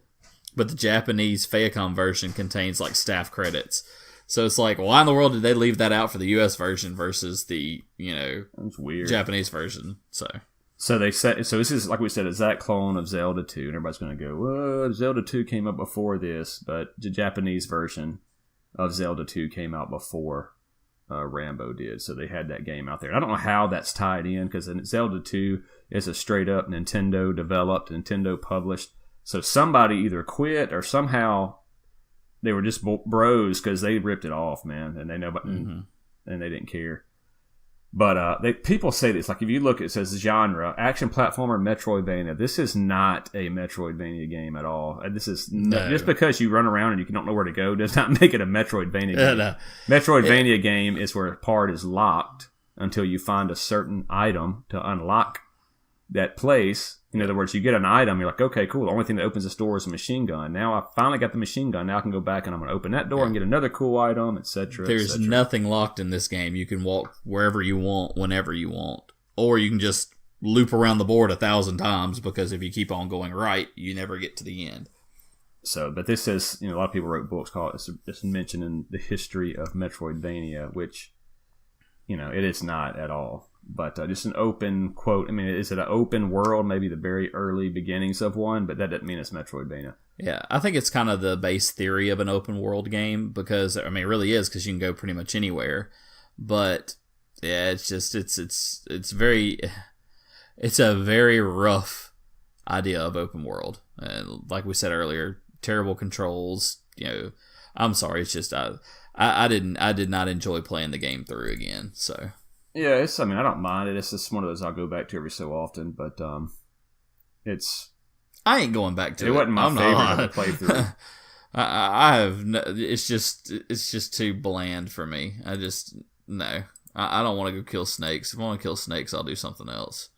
but the Japanese Famicom version contains staff credits. So it's why in the world did they leave that out for the U.S. version versus the, that's weird, Japanese version? So they said, this is, like we said, a exact clone of Zelda 2, and everybody's going to go, well, Zelda 2 came out before this, but the Japanese version of Zelda 2 came out before Rambo did, so they had that game out there. I don't know how that's tied in, because Zelda 2 is a straight up Nintendo developed, Nintendo published, so somebody either quit or somehow they were just bros because they ripped it off, man, and they know, and they didn't care. But people say this, like if you look, it says genre, action platformer, Metroidvania. This is not a Metroidvania game at all. This is just because you run around and you don't know where to go does not make it a Metroidvania game. No. Metroidvania game is where a part is locked until you find a certain item to unlock that place. In other words, you get an item, you're like, okay, cool. The only thing that opens this door is a machine gun. Now I finally got the machine gun. Now I can go back and I'm going to open that door and get another cool item, etc. There's nothing locked in this game. You can walk wherever you want, whenever you want. Or you can just loop around the board 1,000 times, because if you keep on going right, you never get to the end. So, but this says, a lot of people wrote books called it's mentioned in the history of Metroidvania, which, it is not at all. But just an open quote. I mean, is it an open world? Maybe the very early beginnings of one, but that doesn't mean it's Metroidvania. Yeah, I think it's kind of the base theory of an open world game, because it really is, because you can go pretty much anywhere. But yeah, it's just it's a very rough idea of open world, and like we said earlier, terrible controls. I'm sorry, it's just I did not enjoy playing the game through again. So. Yeah, I don't mind it. It's just one of those I'll go back to every so often, but it's... I ain't going back to it. It wasn't my favorite to play through. I have no, it's just too bland for me. I don't want to go kill snakes. If I want to kill snakes, I'll do something else.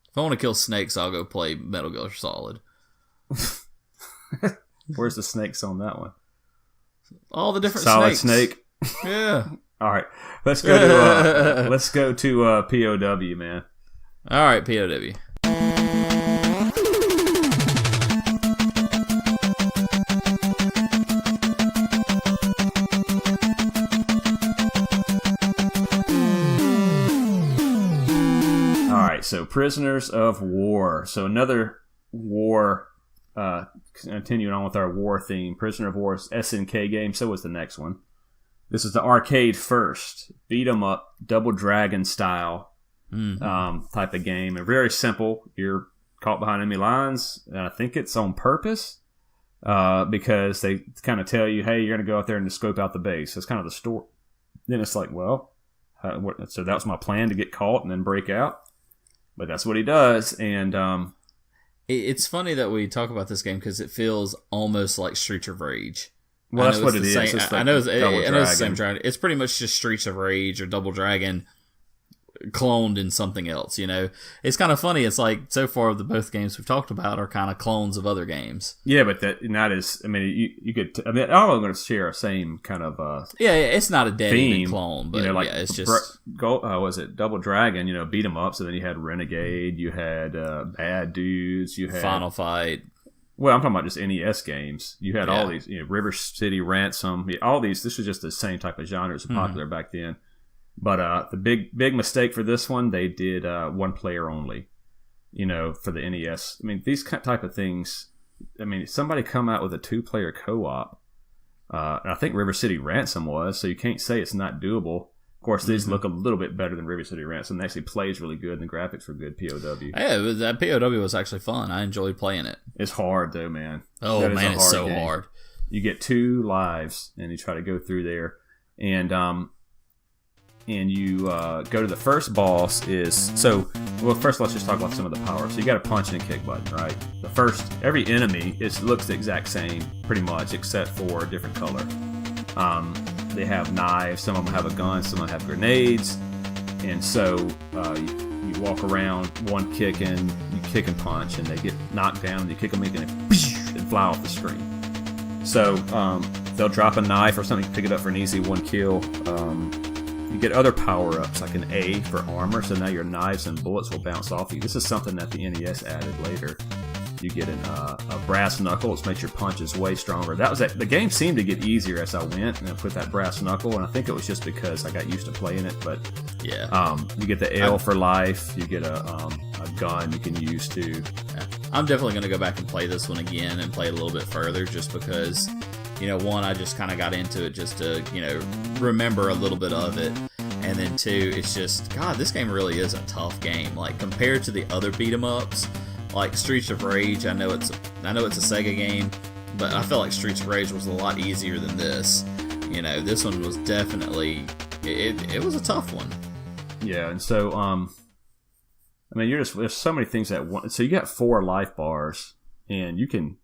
If I want to kill snakes, I'll go play Metal Gear Solid. Where's the snakes on that one? All the different Solid snakes. Snake. Yeah. All right, let's go to POW, man. All right, POW. All right, so Prisoners of War. So another war. Continuing on with our war theme, Prisoner of War's HnK game. So was the next one. This is the arcade first, beat 'em up, Double Dragon style type of game. And very simple. You're caught behind enemy lines, and I think it's on purpose because they kind of tell you, hey, you're going to go out there and scope out the base. That's kind of the story. Then it's like, well, so that was my plan, to get caught and then break out. But that's what he does, and it's funny that we talk about this game because it feels almost like Streets of Rage. Well, that's what it is. I know it's the same dragon. It's pretty much just Streets of Rage or Double Dragon cloned in something else, It's kind of funny. It's like, so far, both games we've talked about are kind of clones of other games. Yeah, but that is, you could, all of them are going to share a same kind of it's not a dead theme clone, but it's just... was it Double Dragon, beat 'em up, so then you had Renegade, you had Bad Dudes, you had... Final Fight... Well, I'm talking about just NES games. You had all these, River City Ransom, all these. This was just the same type of genre that was popular back then. But the big mistake for this one, they did one player only, for the NES. These type of things, somebody come out with a 2-player co-op. And I think River City Ransom was, so you can't say it's not doable. Of course, these look a little bit better than River City Ransom. It actually plays really good, and the graphics were good, POW. Yeah, that POW was actually fun. I enjoyed playing it. It's hard, though, man. Oh, man, it's so hard. You get 2 lives, and you try to go through there. And you go to the first boss first let's just talk about some of the powers. So you got a punch and kick button, right? Every enemy looks the exact same, pretty much, except for a different color. They have knives, some of them have a gun, some of them have grenades, and so you walk around, one kicking, you kick and punch, and they get knocked down, and you kick them again, and fly off the screen. So they'll drop a knife or something, pick it up for an easy 1 kill. You get other power-ups, like an A for armor, so now your knives and bullets will bounce off you. This is something that the NES added later. You get a brass knuckle, which makes your punches way stronger. The game seemed to get easier as I went, and I put that brass knuckle, and I think it was just because I got used to playing it. But yeah, you get the L for life. You get a gun you can use too. Yeah. I'm definitely going to go back and play this one again and play it a little bit further, just because, one, I just kind of got into it just to, remember a little bit of it. And then 2, it's just, God, this game really is a tough game. Like, compared to the other beat 'em ups, like Streets of Rage, I know it's a Sega game, but I felt like Streets of Rage was a lot easier than this. This one was definitely, it was a tough one. Yeah, and so I mean, there's so many things that one. So you got 4 life bars, and you can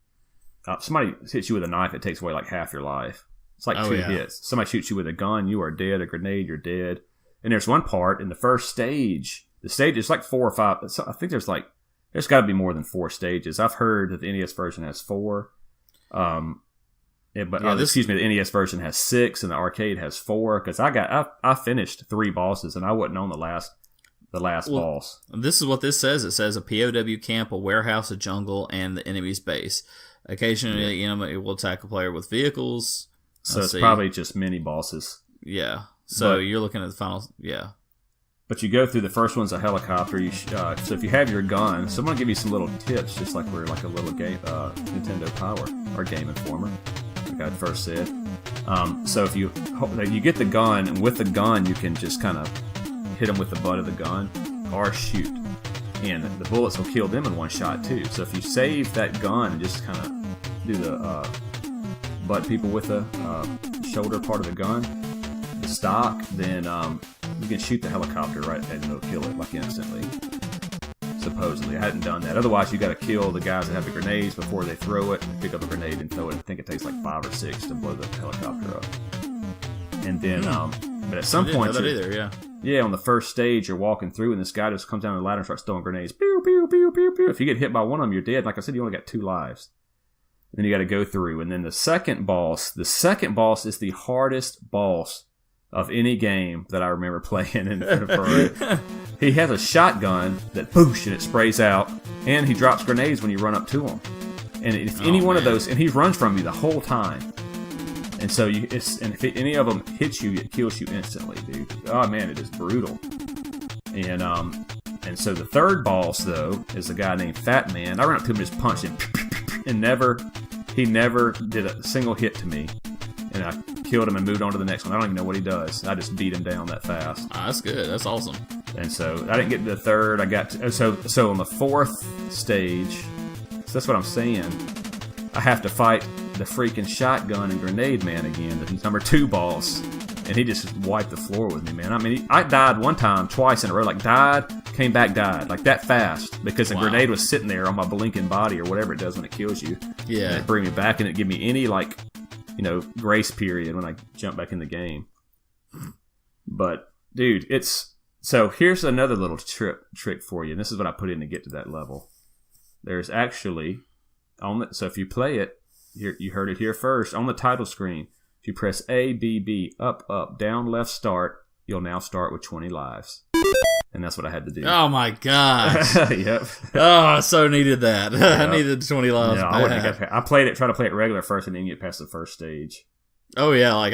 somebody hits you with a knife, it takes away like half your life. It's like 2 hits. Somebody shoots you with a gun, you are dead. A grenade, you're dead. And there's one part in the first stage. The stage is like 4 or 5. I think there's got to be more than 4 stages. I've heard that the NES version has 4. The NES version has 6, and the arcade has 4. Because I finished 3 bosses, and I wasn't on the last boss. This is what this says. It says a POW camp, a warehouse, a jungle, and the enemy's base. Occasionally, it will attack a player with vehicles. So it's probably just mini bosses. Yeah. So you're looking at the final. Yeah. But you go through the first one's a helicopter. So if you have your gun, someone will give you some little tips, just like we're like a little game, Nintendo Power or Game Informer, like I first said. So if you get the gun, and with the gun you can just kind of hit them with the butt of the gun or shoot, and the bullets will kill them in one shot too. So if you save that gun and just kind of do the butt people with the shoulder part of the gun, the stock, then you can shoot the helicopter right and it'll kill it like instantly. Supposedly, I hadn't done that. Otherwise, you got to kill the guys that have the grenades before they throw it. Pick up a grenade and throw it. I think it takes like 5 or 6 to blow the helicopter up. And then, but at some point, on the first stage, you're walking through, and this guy just comes down the ladder and starts throwing grenades. Pew, pew, pew, pew, pew. If you get hit by one of them, you're dead. Like I said, you only got 2 lives. Then you got to go through, and then the second boss is the hardest boss of any game that I remember playing in Parade. He has a shotgun that boosh and it sprays out, and he drops grenades when you run up to him. And if any one of those, and he runs from you the whole time. And so if any of them hits you, it kills you instantly, dude. Oh man, it is brutal. And so the third boss though is a guy named Fat Man. I ran up to him and just punched him, and he never did a single hit to me. And I killed him and moved on to the next one. I don't even know what he does. I just beat him down that fast. Oh, that's good. That's awesome. And so I didn't get to the third. I got to, so on the 4th stage. So that's what I'm saying. I have to fight the freaking shotgun and grenade man again, the number 2 boss, and he just wiped the floor with me, man. I mean, I died one time, twice in a row. Like died, came back, died, like that fast because the grenade was sitting there on my blinking body or whatever it does when it kills you. Yeah, and it bring me back and it give me any grace period when I jump back in the game. But dude, so here's another little trick for you, and this is what I put in to get to that level. There's actually so if you play it, you heard it here first on the title screen. If you press A, B, B, up, up, down, left, start, you'll now start with 20 lives. And that's what I had to do. Oh my gosh. Yep. Oh, I so needed that. Yep. I needed 20 lives. No, I tried to play it regular first and then get past the first stage. Oh yeah, I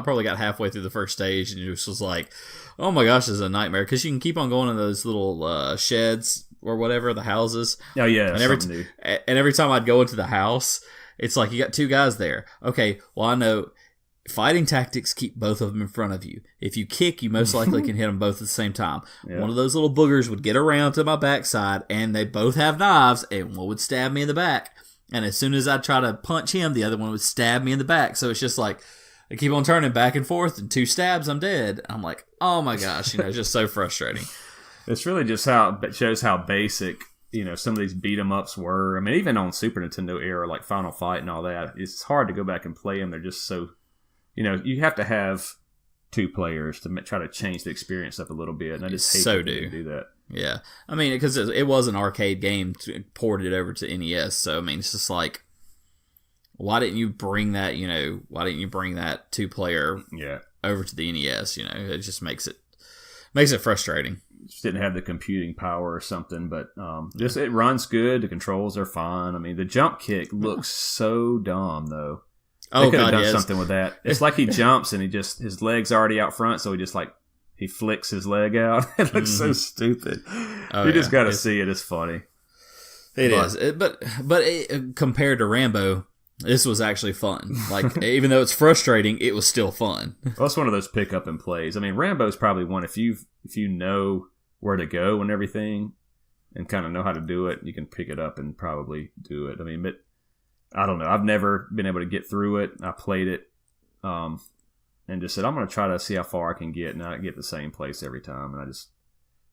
probably got halfway through the first stage and it was like, oh my gosh, this is a nightmare. Because you can keep on going in those little sheds or whatever, the houses. Oh yeah, and every time I'd go into the house, it's like you got 2 guys there. Okay, well I know fighting tactics keep both of them in front of you. If you kick, you most likely can hit them both at the same time. Yeah. One of those little boogers would get around to my backside, and they both have knives, and one would stab me in the back. And as soon as I try to punch him, the other one would stab me in the back. So it's just like, I keep on turning back and forth, and 2 stabs, I'm dead. I'm like, oh my gosh, it's just so frustrating. It's really just it shows how basic, some of these beat 'em ups were. I mean, even on Super Nintendo era, like Final Fight and all that, it's hard to go back and play them. They're just so, you have to have 2 players to try to change the experience up a little bit. And I just hate to do that. Yeah. I mean, because it was an arcade game, ported it over to NES. So, I mean, it's just like, why didn't you bring that, 2-player over to the NES? It just makes it frustrating. Just didn't have the computing power or something, but it runs good. The controls are fine. I mean, the jump kick looks so dumb though. They could have done something with that. It's like he jumps and his leg's already out front, so he flicks his leg out. It looks so stupid. You just got to see it. It's funny. It is, but compared to Rambo, this was actually fun. Like, even though it's frustrating, it was still fun. Well, it's one of those pick up and plays. I mean, Rambo's probably one if you know where to go and everything, and kind of know how to do it, you can pick it up and probably do it. I mean, I don't know. I've never been able to get through it. I played it and just said, I'm going to try to see how far I can get, and I get the same place every time, and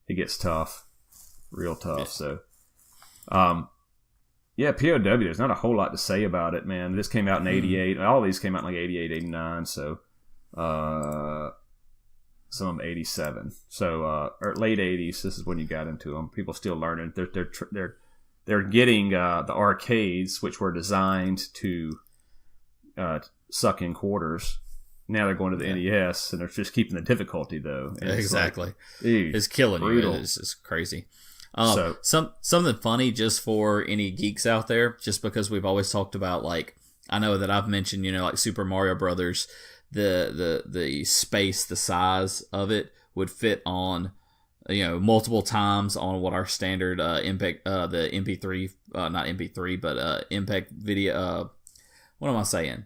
it gets tough, real tough. Yeah. So, yeah, POW, there's not a whole lot to say about it, man. This came out in 88. All these came out in like 88, 89, so some of them 87. So, or late 80s, this is when you got into them. People still learning. They're getting the arcades, which were designed to suck in quarters. Now they're going to the NES, and they're just keeping the difficulty, though. And exactly. It's killing brutal. you. It's crazy. Something funny just for any geeks out there, just because we've always talked about, like, I know that I've mentioned, like Super Mario Brothers, the space, the size of it would fit on, multiple times on what our standard MPEG, the MP3, not MP3, but MPEG video, what am I saying?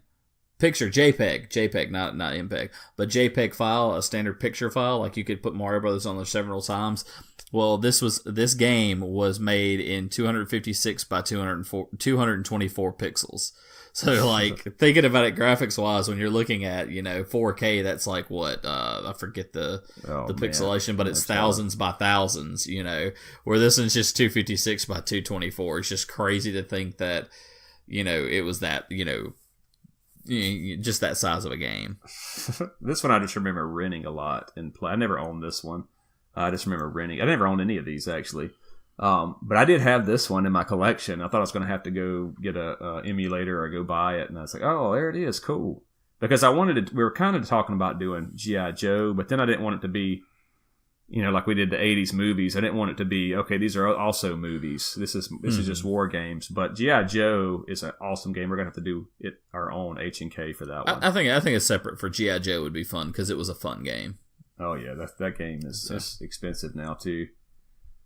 Picture, JPEG, not MPEG, but JPEG file, a standard picture file, like you could put Mario Brothers on there several times. Well, this game was made in 256 by 224 pixels. So, like, thinking about it graphics wise, when you're looking at 4K, that's like what I forget the pixelation, but it's thousands by thousands. Where this one's just 256 by 224. It's just crazy to think that it was that just that size of a game. This one I just remember renting a lot and play. I never owned this one. I just remember renting. I never owned any of these, actually. But I did have this one in my collection. I thought I was going to have to go get a emulator or go buy it. And I was like, oh, there it is. Cool. Because we were kind of talking about doing G.I. Joe, but then I didn't want it to be, like we did the 80s movies. I didn't want it to be, okay, these are also movies. This is just war games. But G.I. Joe is an awesome game. We're going to have to do it our own HnK for that one. I think it's separate for G.I. Joe would be fun because it was a fun game. Oh, yeah. That game is just expensive now, too.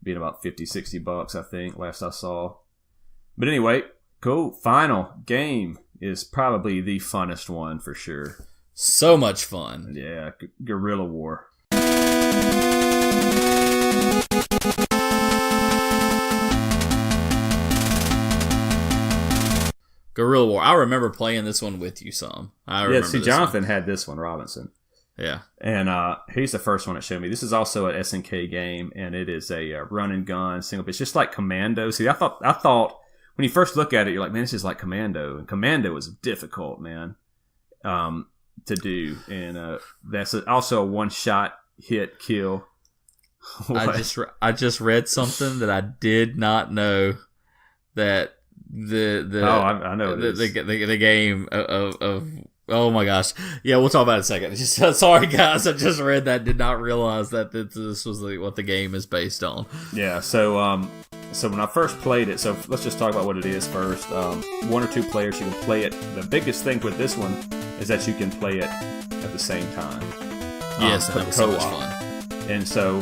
Being about $50-$60, I think, last I saw. But anyway, cool. Final game is probably the funnest one for sure. So much fun. Yeah, Guerrilla War. Guerrilla War. I remember playing this one with you some. Jonathan had this one, Robinson. Yeah. And he's the first one that showed me. This is also an SNK game, and it is a run and gun single. It's just like Commando. See, I thought when you first look at it, you're like, man, this is like Commando. And Commando is difficult, man, to do. And that's also a one-shot hit kill. I just read something that I did not know, that I know it is. The game of oh my gosh. Yeah, we'll talk about it in a second. Sorry, guys. I just read that. Did not realize that this was what the game is based on. Yeah, so when I first played it, so let's just talk about what it is first. 1 or 2 players, you can play it. The biggest thing with this one is that you can play it at the same time. Yes, and that was so much fun. And so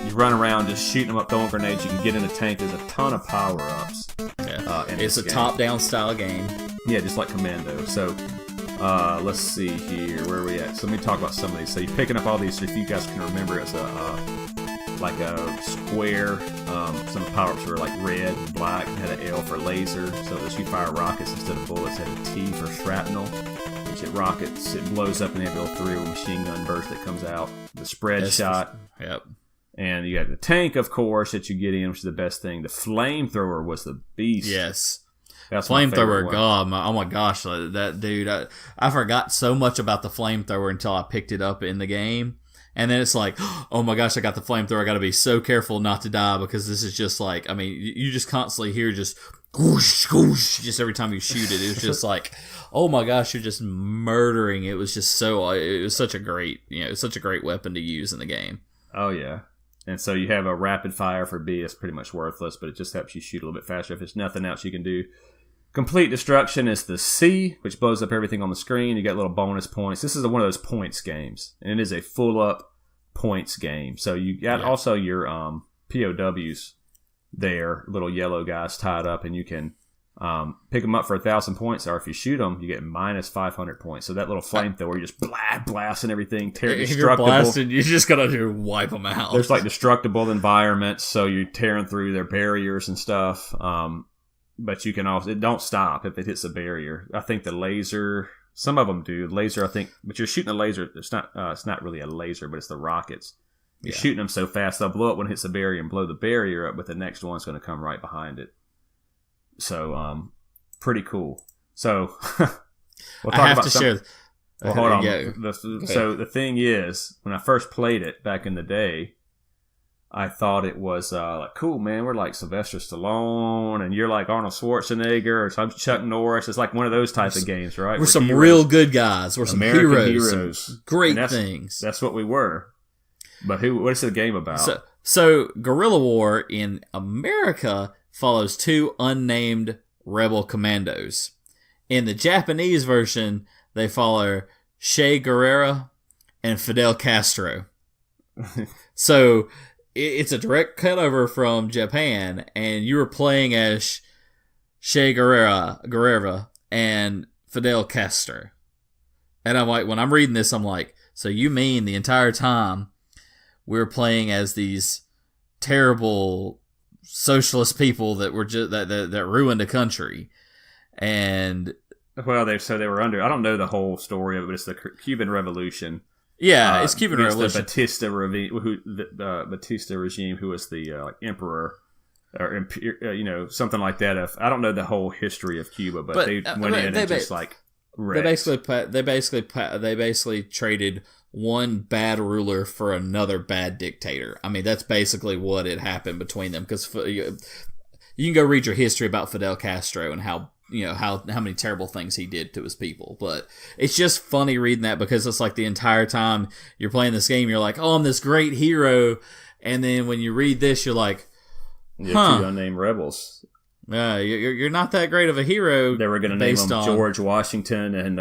you run around just shooting them up, throwing grenades. You can get in a tank. There's a ton of power-ups. Yeah. It's a top-down style game. Yeah, just like Commando. So let's see here. Where are we at? So let me talk about some of these. So you're picking up all these. If you guys can remember, it's like a square. Some of the power-ups were like red and black. It had an L for laser. So that you fire rockets instead of bullets. It had a T for shrapnel. Which it rockets. It blows up and they go through a machine gun burst that comes out. The spread shot. Yep. And you got the tank, of course, that you get in, which is the best thing. The flamethrower was the beast. Yes. That's flamethrower, God, oh my gosh, that dude! I forgot so much about the flamethrower until I picked it up in the game, and then it's like, oh my gosh, I got the flamethrower. I got to be so careful not to die because this is just like, I mean, you just constantly hear just whoosh, whoosh, just every time you shoot it. It was just like, oh my gosh, you're just murdering. It was just so, it was such a great, such a great weapon to use in the game. Oh yeah. And so you have a rapid fire for B. It's pretty much worthless, but it just helps you shoot a little bit faster. If there's nothing else you can do. Complete destruction is the C, which blows up everything on the screen. You get little bonus points. This is one of those points games, and it is a full-up points game. So you got also your POWs there, little yellow guys tied up, and you can pick them up for 1,000 points, or if you shoot them, you get minus 500 points. So that little flamethrower, you just blasting everything, if you're blasting, you just gotta wipe them out. There's like destructible environments, so you're tearing through their barriers and stuff. But you can also, it don't stop if it hits a barrier. I think the laser Some of them do laser, I think, but you're shooting a laser. It's not really a laser, but it's the rockets. You're shooting them so fast they'll blow up when it hits the barrier and blow the barrier up, but the next one's going to come right behind it. So, pretty cool. So, we'll talk I have about to some, share. well, hold on. So the thing is, when I first played it back in the day, I thought it was like, cool, man. We're like Sylvester Stallone, and you're like Arnold Schwarzenegger, or some Chuck Norris. It's like one of those types of games, right? We're some heroes. Real good guys. We're some American heroes. Some great things. That's what we were. But what is the game about? So Guerrilla War in America follows two unnamed rebel commandos. In the Japanese version, they follow Che Guevara and Fidel Castro. So it's a direct cutover from Japan, and you were playing as Che Guevara and Fidel Castro. And I'm like, when I'm reading this, I'm like, so you mean the entire time we were playing as these terrible socialist people that were just that ruined a country? And well, they were under. I don't know the whole story of it, but it's the Cuban Revolution. Yeah, it's Cuban Revolution. The Batista regime, who was the emperor, or something like that. I don't know the whole history of Cuba, but they went in and just like wrecked. They basically traded one bad ruler for another bad dictator. I mean, that's basically what had happened between them. Because you can go read your history about Fidel Castro and how many terrible things he did to his people. But it's just funny reading that, because it's like the entire time you're playing this game, you're like, oh, I'm this great hero. And then when you read this, you're like, two unnamed rebels. You're not that great of a hero. They were going to name them George Washington and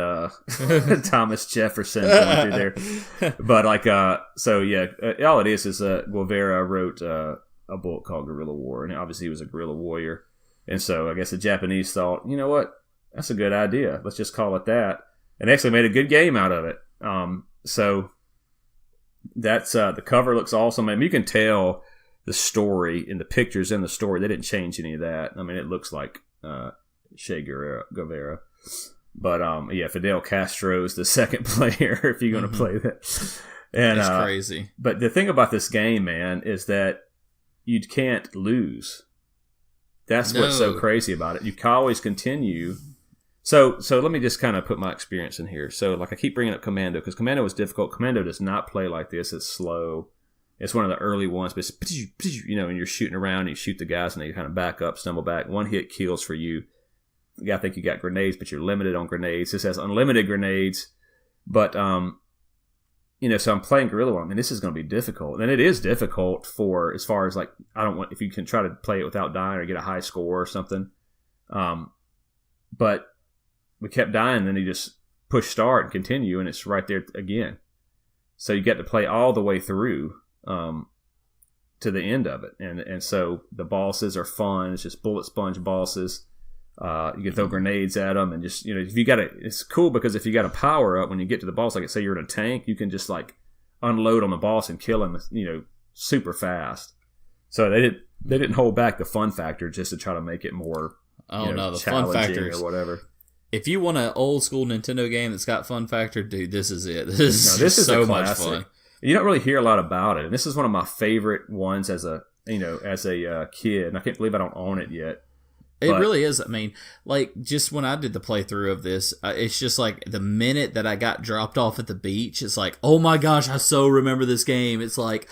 Thomas Jefferson going through there. But all it is Guevara wrote a book called Guerrilla War, and obviously he was a guerrilla warrior. And so I guess the Japanese thought, you know what, that's a good idea. Let's just call it that. And actually made a good game out of it. So that's the cover looks awesome. I mean, you can tell the story in the pictures in the story. They didn't change any of that. I mean, it looks like Che Guevara. But Fidel Castro is the second player if you're going to play that. And that's crazy. But the thing about this game, man, is that you can't lose. That's what's so crazy about it. You can always continue. So let me just kind of put my experience in here. So like I keep bringing up Commando, because Commando was difficult. Commando does not play like this. It's slow. It's one of the early ones, but it's, and you're shooting around, and you shoot the guys, and they kind of back up, stumble back. One hit kills for you. I think you got grenades, but you're limited on grenades. This has unlimited grenades, but so I'm playing Guerrilla War. I mean, this is going to be difficult, and it is difficult for as far as like if you can try to play it without dying or get a high score or something. But we kept dying, and then you just push start and continue, and it's right there again. So you get to play all the way through. To the end of it, and so the bosses are fun. It's just bullet sponge bosses. You can throw grenades at them, and just if you got it's cool because if you got a power up when you get to the boss, like say you're in a tank, you can just like unload on the boss and kill him, super fast. So they didn't hold back the fun factor just to try to make it more the fun factor or whatever. If you want an old school Nintendo game that's got fun factor, dude, this is it. This is so much fun. You don't really hear a lot about it, and this is one of my favorite ones as a kid. And I can't believe I don't own it yet. It really is. I mean, like just when I did the playthrough of this, it's just like the minute that I got dropped off at the beach, it's like, oh my gosh, I so remember this game. It's like,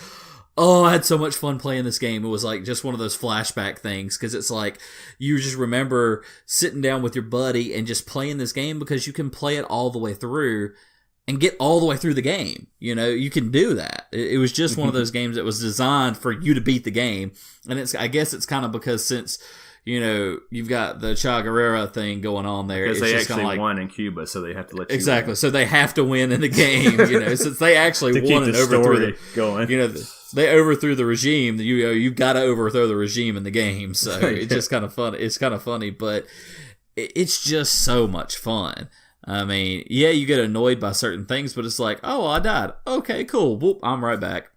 oh, I had so much fun playing this game. It was like just one of those flashback things, because it's like you just remember sitting down with your buddy and just playing this game, because you can play it all the way through. And get all the way through the game. You can do that. It was just one of those games that was designed for you to beat the game. And I guess it's kind of because since, you've got the Che Guevara thing going on there. Because they actually won in Cuba, so they have to let you Exactly. win. So they have to win in the game, since they actually won and overthrew going. They overthrew the regime. You've got to overthrow the regime in the game. So it's just kind of fun. It's kind of funny, but it's just so much fun. I mean, yeah, you get annoyed by certain things, but it's like, oh, I died. Okay, cool. Whoop, I'm right back.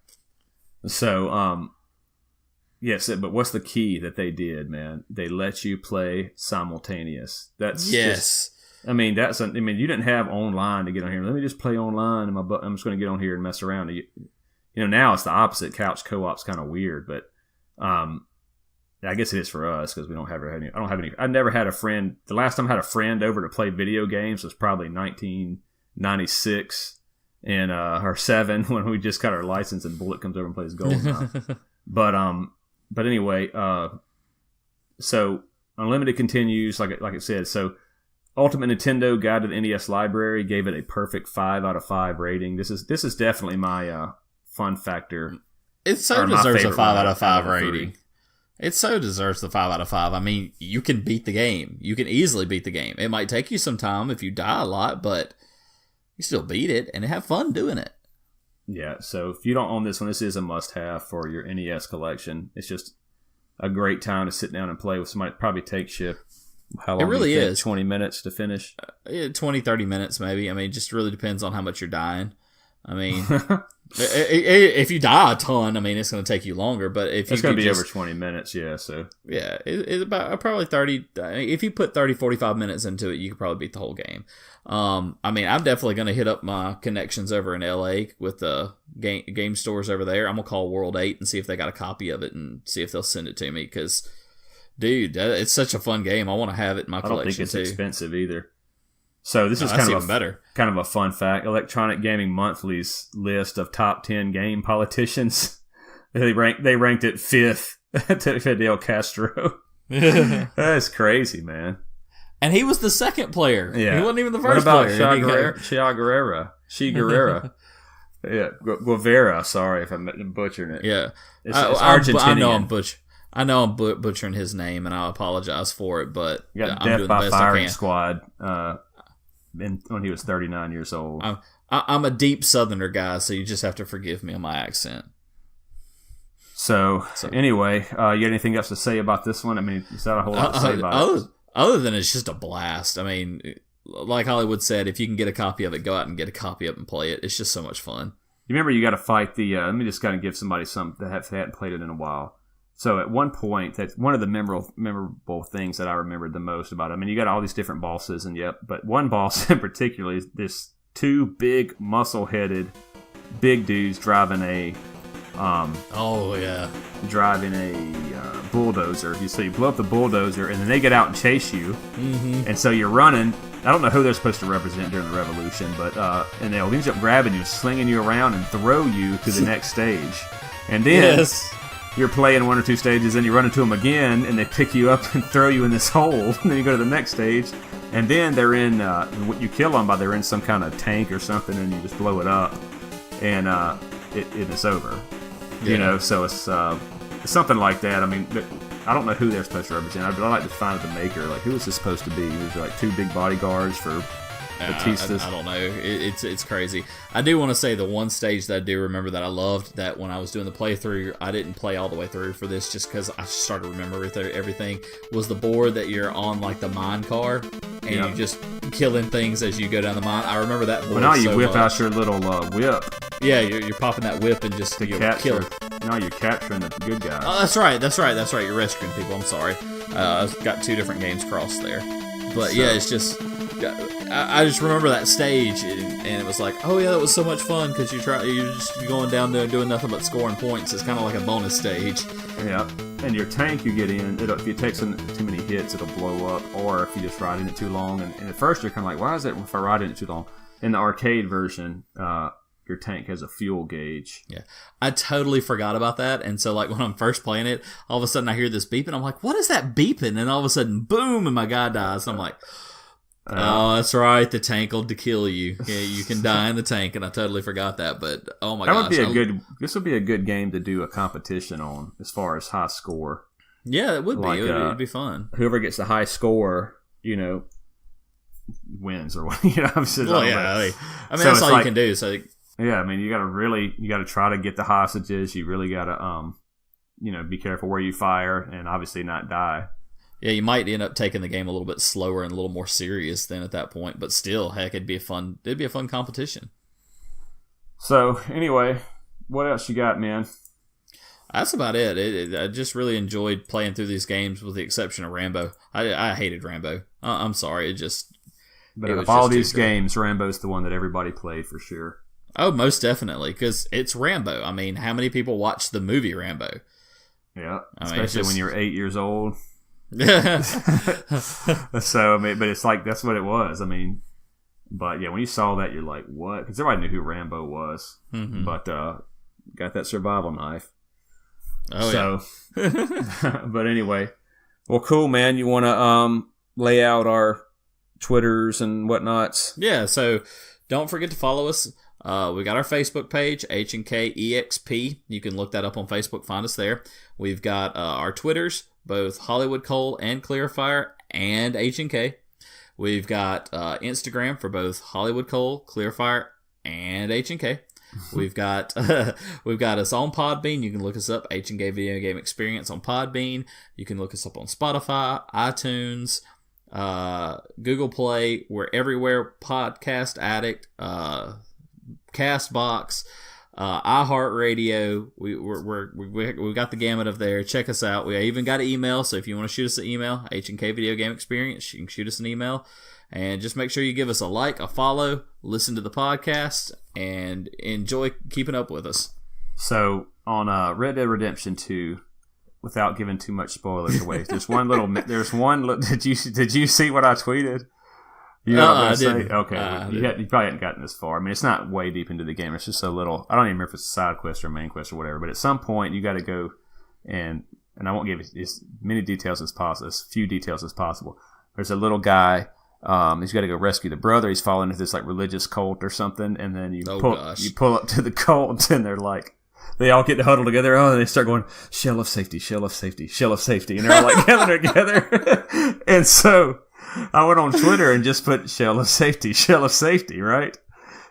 So, yes, but what's the key that they did, man? They let you play simultaneous. That's I mean, you didn't have online to get on here. Let me just play online, and I'm just going to get on here and mess around. Now it's the opposite. Couch co-op's kind of weird, but I guess it is for us because we don't have any. I don't have any. I never had a friend. The last time I had a friend over to play video games was probably 1996 and or 7 when we just got our license and Bullet comes over and plays Goldeneye. But anyway, so Unlimited continues like it said. So Ultimate Nintendo Guide to the NES Library gave it a perfect 5 out of 5 rating. This is definitely my fun factor. It so deserves a 5 out of 5 rating. It so deserves the 5 out of 5. I mean, you can beat the game. You can easily beat the game. It might take you some time if you die a lot, but you still beat it and have fun doing it. Yeah, so if you don't own this one, this is a must-have for your NES collection. It's just a great time to sit down and play with somebody. It probably takes you, how long? It really is. 20 minutes to finish? 20, 30 minutes maybe. I mean, it just really depends on how much you're dying. I mean, if you die a ton, I mean, it's going to take you longer. But if it's going to be over 20 minutes, yeah. So yeah, it's about probably 30. If you put 30, 45 minutes into it, you could probably beat the whole game. I mean, I'm definitely going to hit up my connections over in LA with the game stores over there. I'm going to call World 8 and see if they got a copy of it and see if they'll send it to me. Because, dude, it's such a fun game. I want to have it in my collection. I don't think it's expensive either. So this is kind of a fun fact. Electronic Gaming Monthly's list of top 10 game politicians. They ranked it 5th to Fidel Castro. That's crazy, man. And he was the second player. Yeah. He wasn't even the first player. Che Guevara. Yeah, Guevara. Sorry if I'm butchering it. Yeah, it's Argentinian. I know I'm butchering his name, and I apologize for it. But you got death by firing squad. When he was 39 years old. I'm a deep Southerner guy, so you just have to forgive me on my accent. So anyway, you got anything else to say about this one? I mean, is that a whole lot to say about it? Other than it's just a blast. I mean, like Hollywood said, if you can get a copy of it, go out and get a copy of it and play it. It's just so much fun. You remember you got to fight the... let me just kind of give somebody some that hadn't played it in a while. So at one point, that's one of the memorable things that I remembered the most about it. I mean, you got all these different bosses, but one boss in particular is this 2 big, muscle-headed, big dudes driving a bulldozer. So you blow up the bulldozer, and then they get out and chase you. Mm-hmm. And so you're running. I don't know who they're supposed to represent during the revolution, but and they'll end up grabbing you, slinging you around, and throw you to the next stage. And then you're playing 1 or 2 stages, and you run into them again, and they pick you up and throw you in this hole. And then you go to the next stage, and then they're in what you kill them by. They're in some kind of tank or something, and you just blow it up, and it's over. Yeah. You know, so it's something like that. I mean, I don't know who they're supposed to represent. I'd like to find the maker. Like, who is this supposed to be? Was it like 2 big bodyguards for Batista's? I don't know. It's crazy. I do want to say the one stage that I do remember that I loved, that when I was doing the playthrough, I didn't play all the way through for this just because I started to remember everything, was the board that you're on, like the mine car, and you're just killing things as you go down the mine. I remember that board. Well, now you whip out your little whip. Yeah, you're popping that whip and just kill. No, you're capturing the good guys. Oh, that's right. You're rescuing people. I'm sorry. I've got 2 different games crossed there. But yeah, it's just... I just remember that stage, and it was like, oh yeah, that was so much fun, because you're just going down there doing nothing but scoring points. It's kind of like a bonus stage. Yeah, and your tank you get in, if you take too many hits, it'll blow up, or if you just ride in it too long. And at first you're kind of like, why is it if I ride in it too long? In the arcade version, your tank has a fuel gauge. Yeah, I totally forgot about that. And so, like, when I'm first playing it, all of a sudden I hear this beeping. I'm like, what is that beeping? And all of a sudden, boom, and my guy dies. And I'm like... oh, that's right. The tank will kill you. Yeah, you can die in the tank, and I totally forgot that. But oh my gosh, this would be a good game to do a competition on as far as high score. Yeah, it would be. It'd be fun. Whoever gets the high score, wins or what? I mean, so that's all you can do. So yeah, I mean, you got to try to get the hostages. You really got to be careful where you fire, and obviously not die. Yeah, you might end up taking the game a little bit slower and a little more serious then at that point, but still, heck, it'd be a fun competition. So, anyway, what else you got, man? That's about it. I just really enjoyed playing through these games with the exception of Rambo. I hated Rambo. I'm sorry. But of all these games, Rambo's the one that everybody played for sure. Oh, most definitely, because it's Rambo. I mean, how many people watched the movie Rambo? Yeah, especially when you're 8 years old. Yeah. So, I mean, but it's like, that's what it was. I mean, but yeah, when you saw that, you're like, what? Because everybody knew who Rambo was. Mm-hmm. But got that survival knife. Oh, so, yeah. But anyway, well, cool, man. You want to lay out our Twitters and whatnots? Yeah, so don't forget to follow us. We got our Facebook page, HnK EXP. You can look that up on Facebook, find us there. We've got our Twitters, both Hollywood Cole and Clearfire and HnK. We've got Instagram for both Hollywood Cole, Clearfire, and HnK. We've got us on Podbean. You can look us up, HnK Video Game Experience on Podbean. You can look us up on Spotify, iTunes, Google Play. We're everywhere. Podcast Addict, Castbox, iHeartRadio. We got the gamut of there. Check us out. We even got an email, so if you want to shoot us an email, HnK Video Game Experience, you can shoot us an email. And just make sure you give us a like, a follow, listen to the podcast, and enjoy keeping up with us. So on Red Dead Redemption 2, without giving too much spoilers away, did you see what I tweeted? You know what I didn't. Okay, you probably hadn't gotten this far. I mean, it's not way deep into the game. It's just a little. I don't even remember if it's a side quest or a main quest or whatever. But at some point, you got to go and I won't give as many details as possible, as few details as possible. There's a little guy. He's got to go rescue the brother. He's fallen into this like religious cult or something, and then you pull up to the cult, and they're like, they all get to huddle together. Oh, and they start going, shell of safety, shell of safety, shell of safety, and they're all like gathering together. And so I went on Twitter and just put shell of safety, right?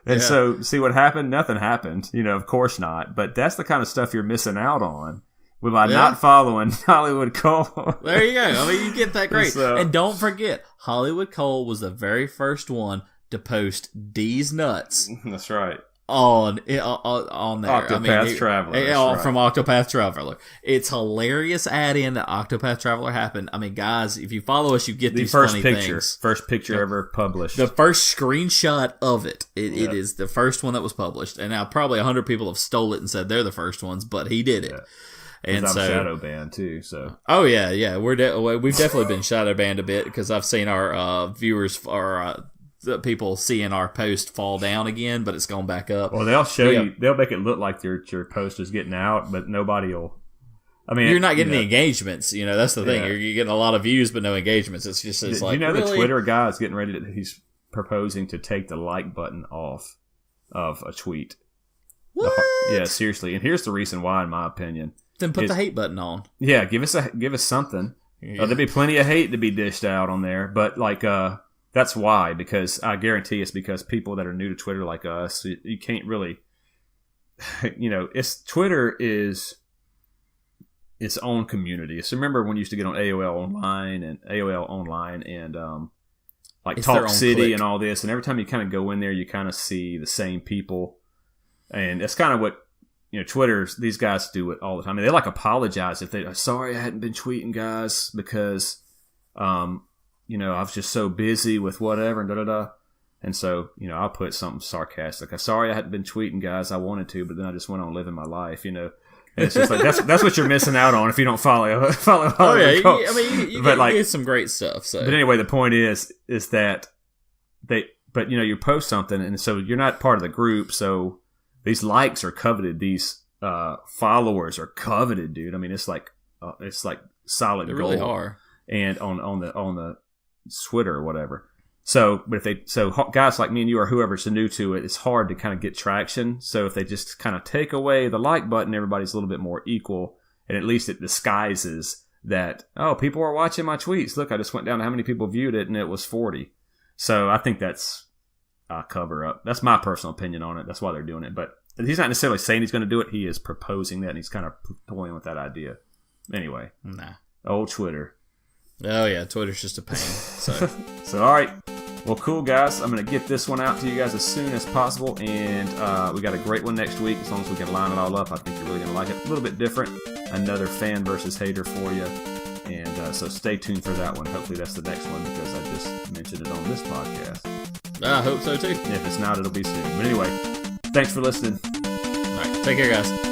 And so see what happened? Nothing happened. Of course not. But that's the kind of stuff you're missing out on by not following Hollywood Cole. There you go. I mean, you get that great. And don't forget, Hollywood Cole was the very first one to post D's nuts. That's right. On there. Octopath Traveler. From Octopath Traveler. It's hilarious add-in that Octopath Traveler happened. I mean, guys, if you follow us, you get these funny things. First picture ever published. The first screenshot of it. It is the first one that was published. And now probably 100 people have stole it and said they're the first ones, but he did it. Yeah. And I'm shadow banned too, so. Oh yeah, we've definitely been shadow banned a bit because I've seen our viewers or the people seeing our post fall down again, but it's gone back up. Well, they'll show you. They'll make it look like your post is getting out, but nobody will. I mean, you're not getting the engagements. That's the thing. You're getting a lot of views, but no engagements. It's like, the Twitter guy is getting ready to. He's proposing to take the like button off of a tweet. What? Yeah, seriously. And here's the reason why, in my opinion. Then put the hate button on. Yeah, give us something. Yeah. There'll be plenty of hate to be dished out on there, but that's why. Because I guarantee it's because people that are new to Twitter like us, you can't really. Twitter is its own community. So remember when you used to get on AOL Online and like Talk City and all this, and every time you kind of go in there, you kind of see the same people, and that's kind of what. Twitter's, these guys do it all the time. I mean, they apologize if they, sorry I hadn't been tweeting, guys, because, I was just so busy with whatever and da-da-da. And so, I'll put something sarcastic. Sorry I hadn't been tweeting, guys. I wanted to, but then I just went on living my life, And it's just like, that's what you're missing out on if you don't follow. Oh, yeah. You get some great stuff. So. But anyway, the point is that you post something, and so you're not part of the group, so these likes are coveted. These followers are coveted, dude. I mean, it's like solid gold. They really are. And on the Twitter or whatever. So, but if guys like me and you or whoever's new to it, it's hard to kind of get traction. So if they just kind of take away the like button, everybody's a little bit more equal, and at least it disguises that people are watching my tweets. Look, I just went down to how many people viewed it, and it was 40. So I think that's. Cover up. That's my personal opinion on it. That's why they're doing it. But he's not necessarily saying he's going to do it. He is proposing that, and he's kind of toying with that idea. Anyway. Nah. Old Twitter. Oh, yeah. Twitter's just a pain. So, all right. Well, cool, guys. I'm going to get this one out to you guys as soon as possible, and we got a great one next week. As long as we can line it all up, I think you're really going to like it. A little bit different. Another fan versus hater for you. And so stay tuned for that one. Hopefully that's the next one because I just mentioned it on this podcast. I hope so too. If it's not, it'll be soon. But anyway, thanks for listening. All right, take care, guys.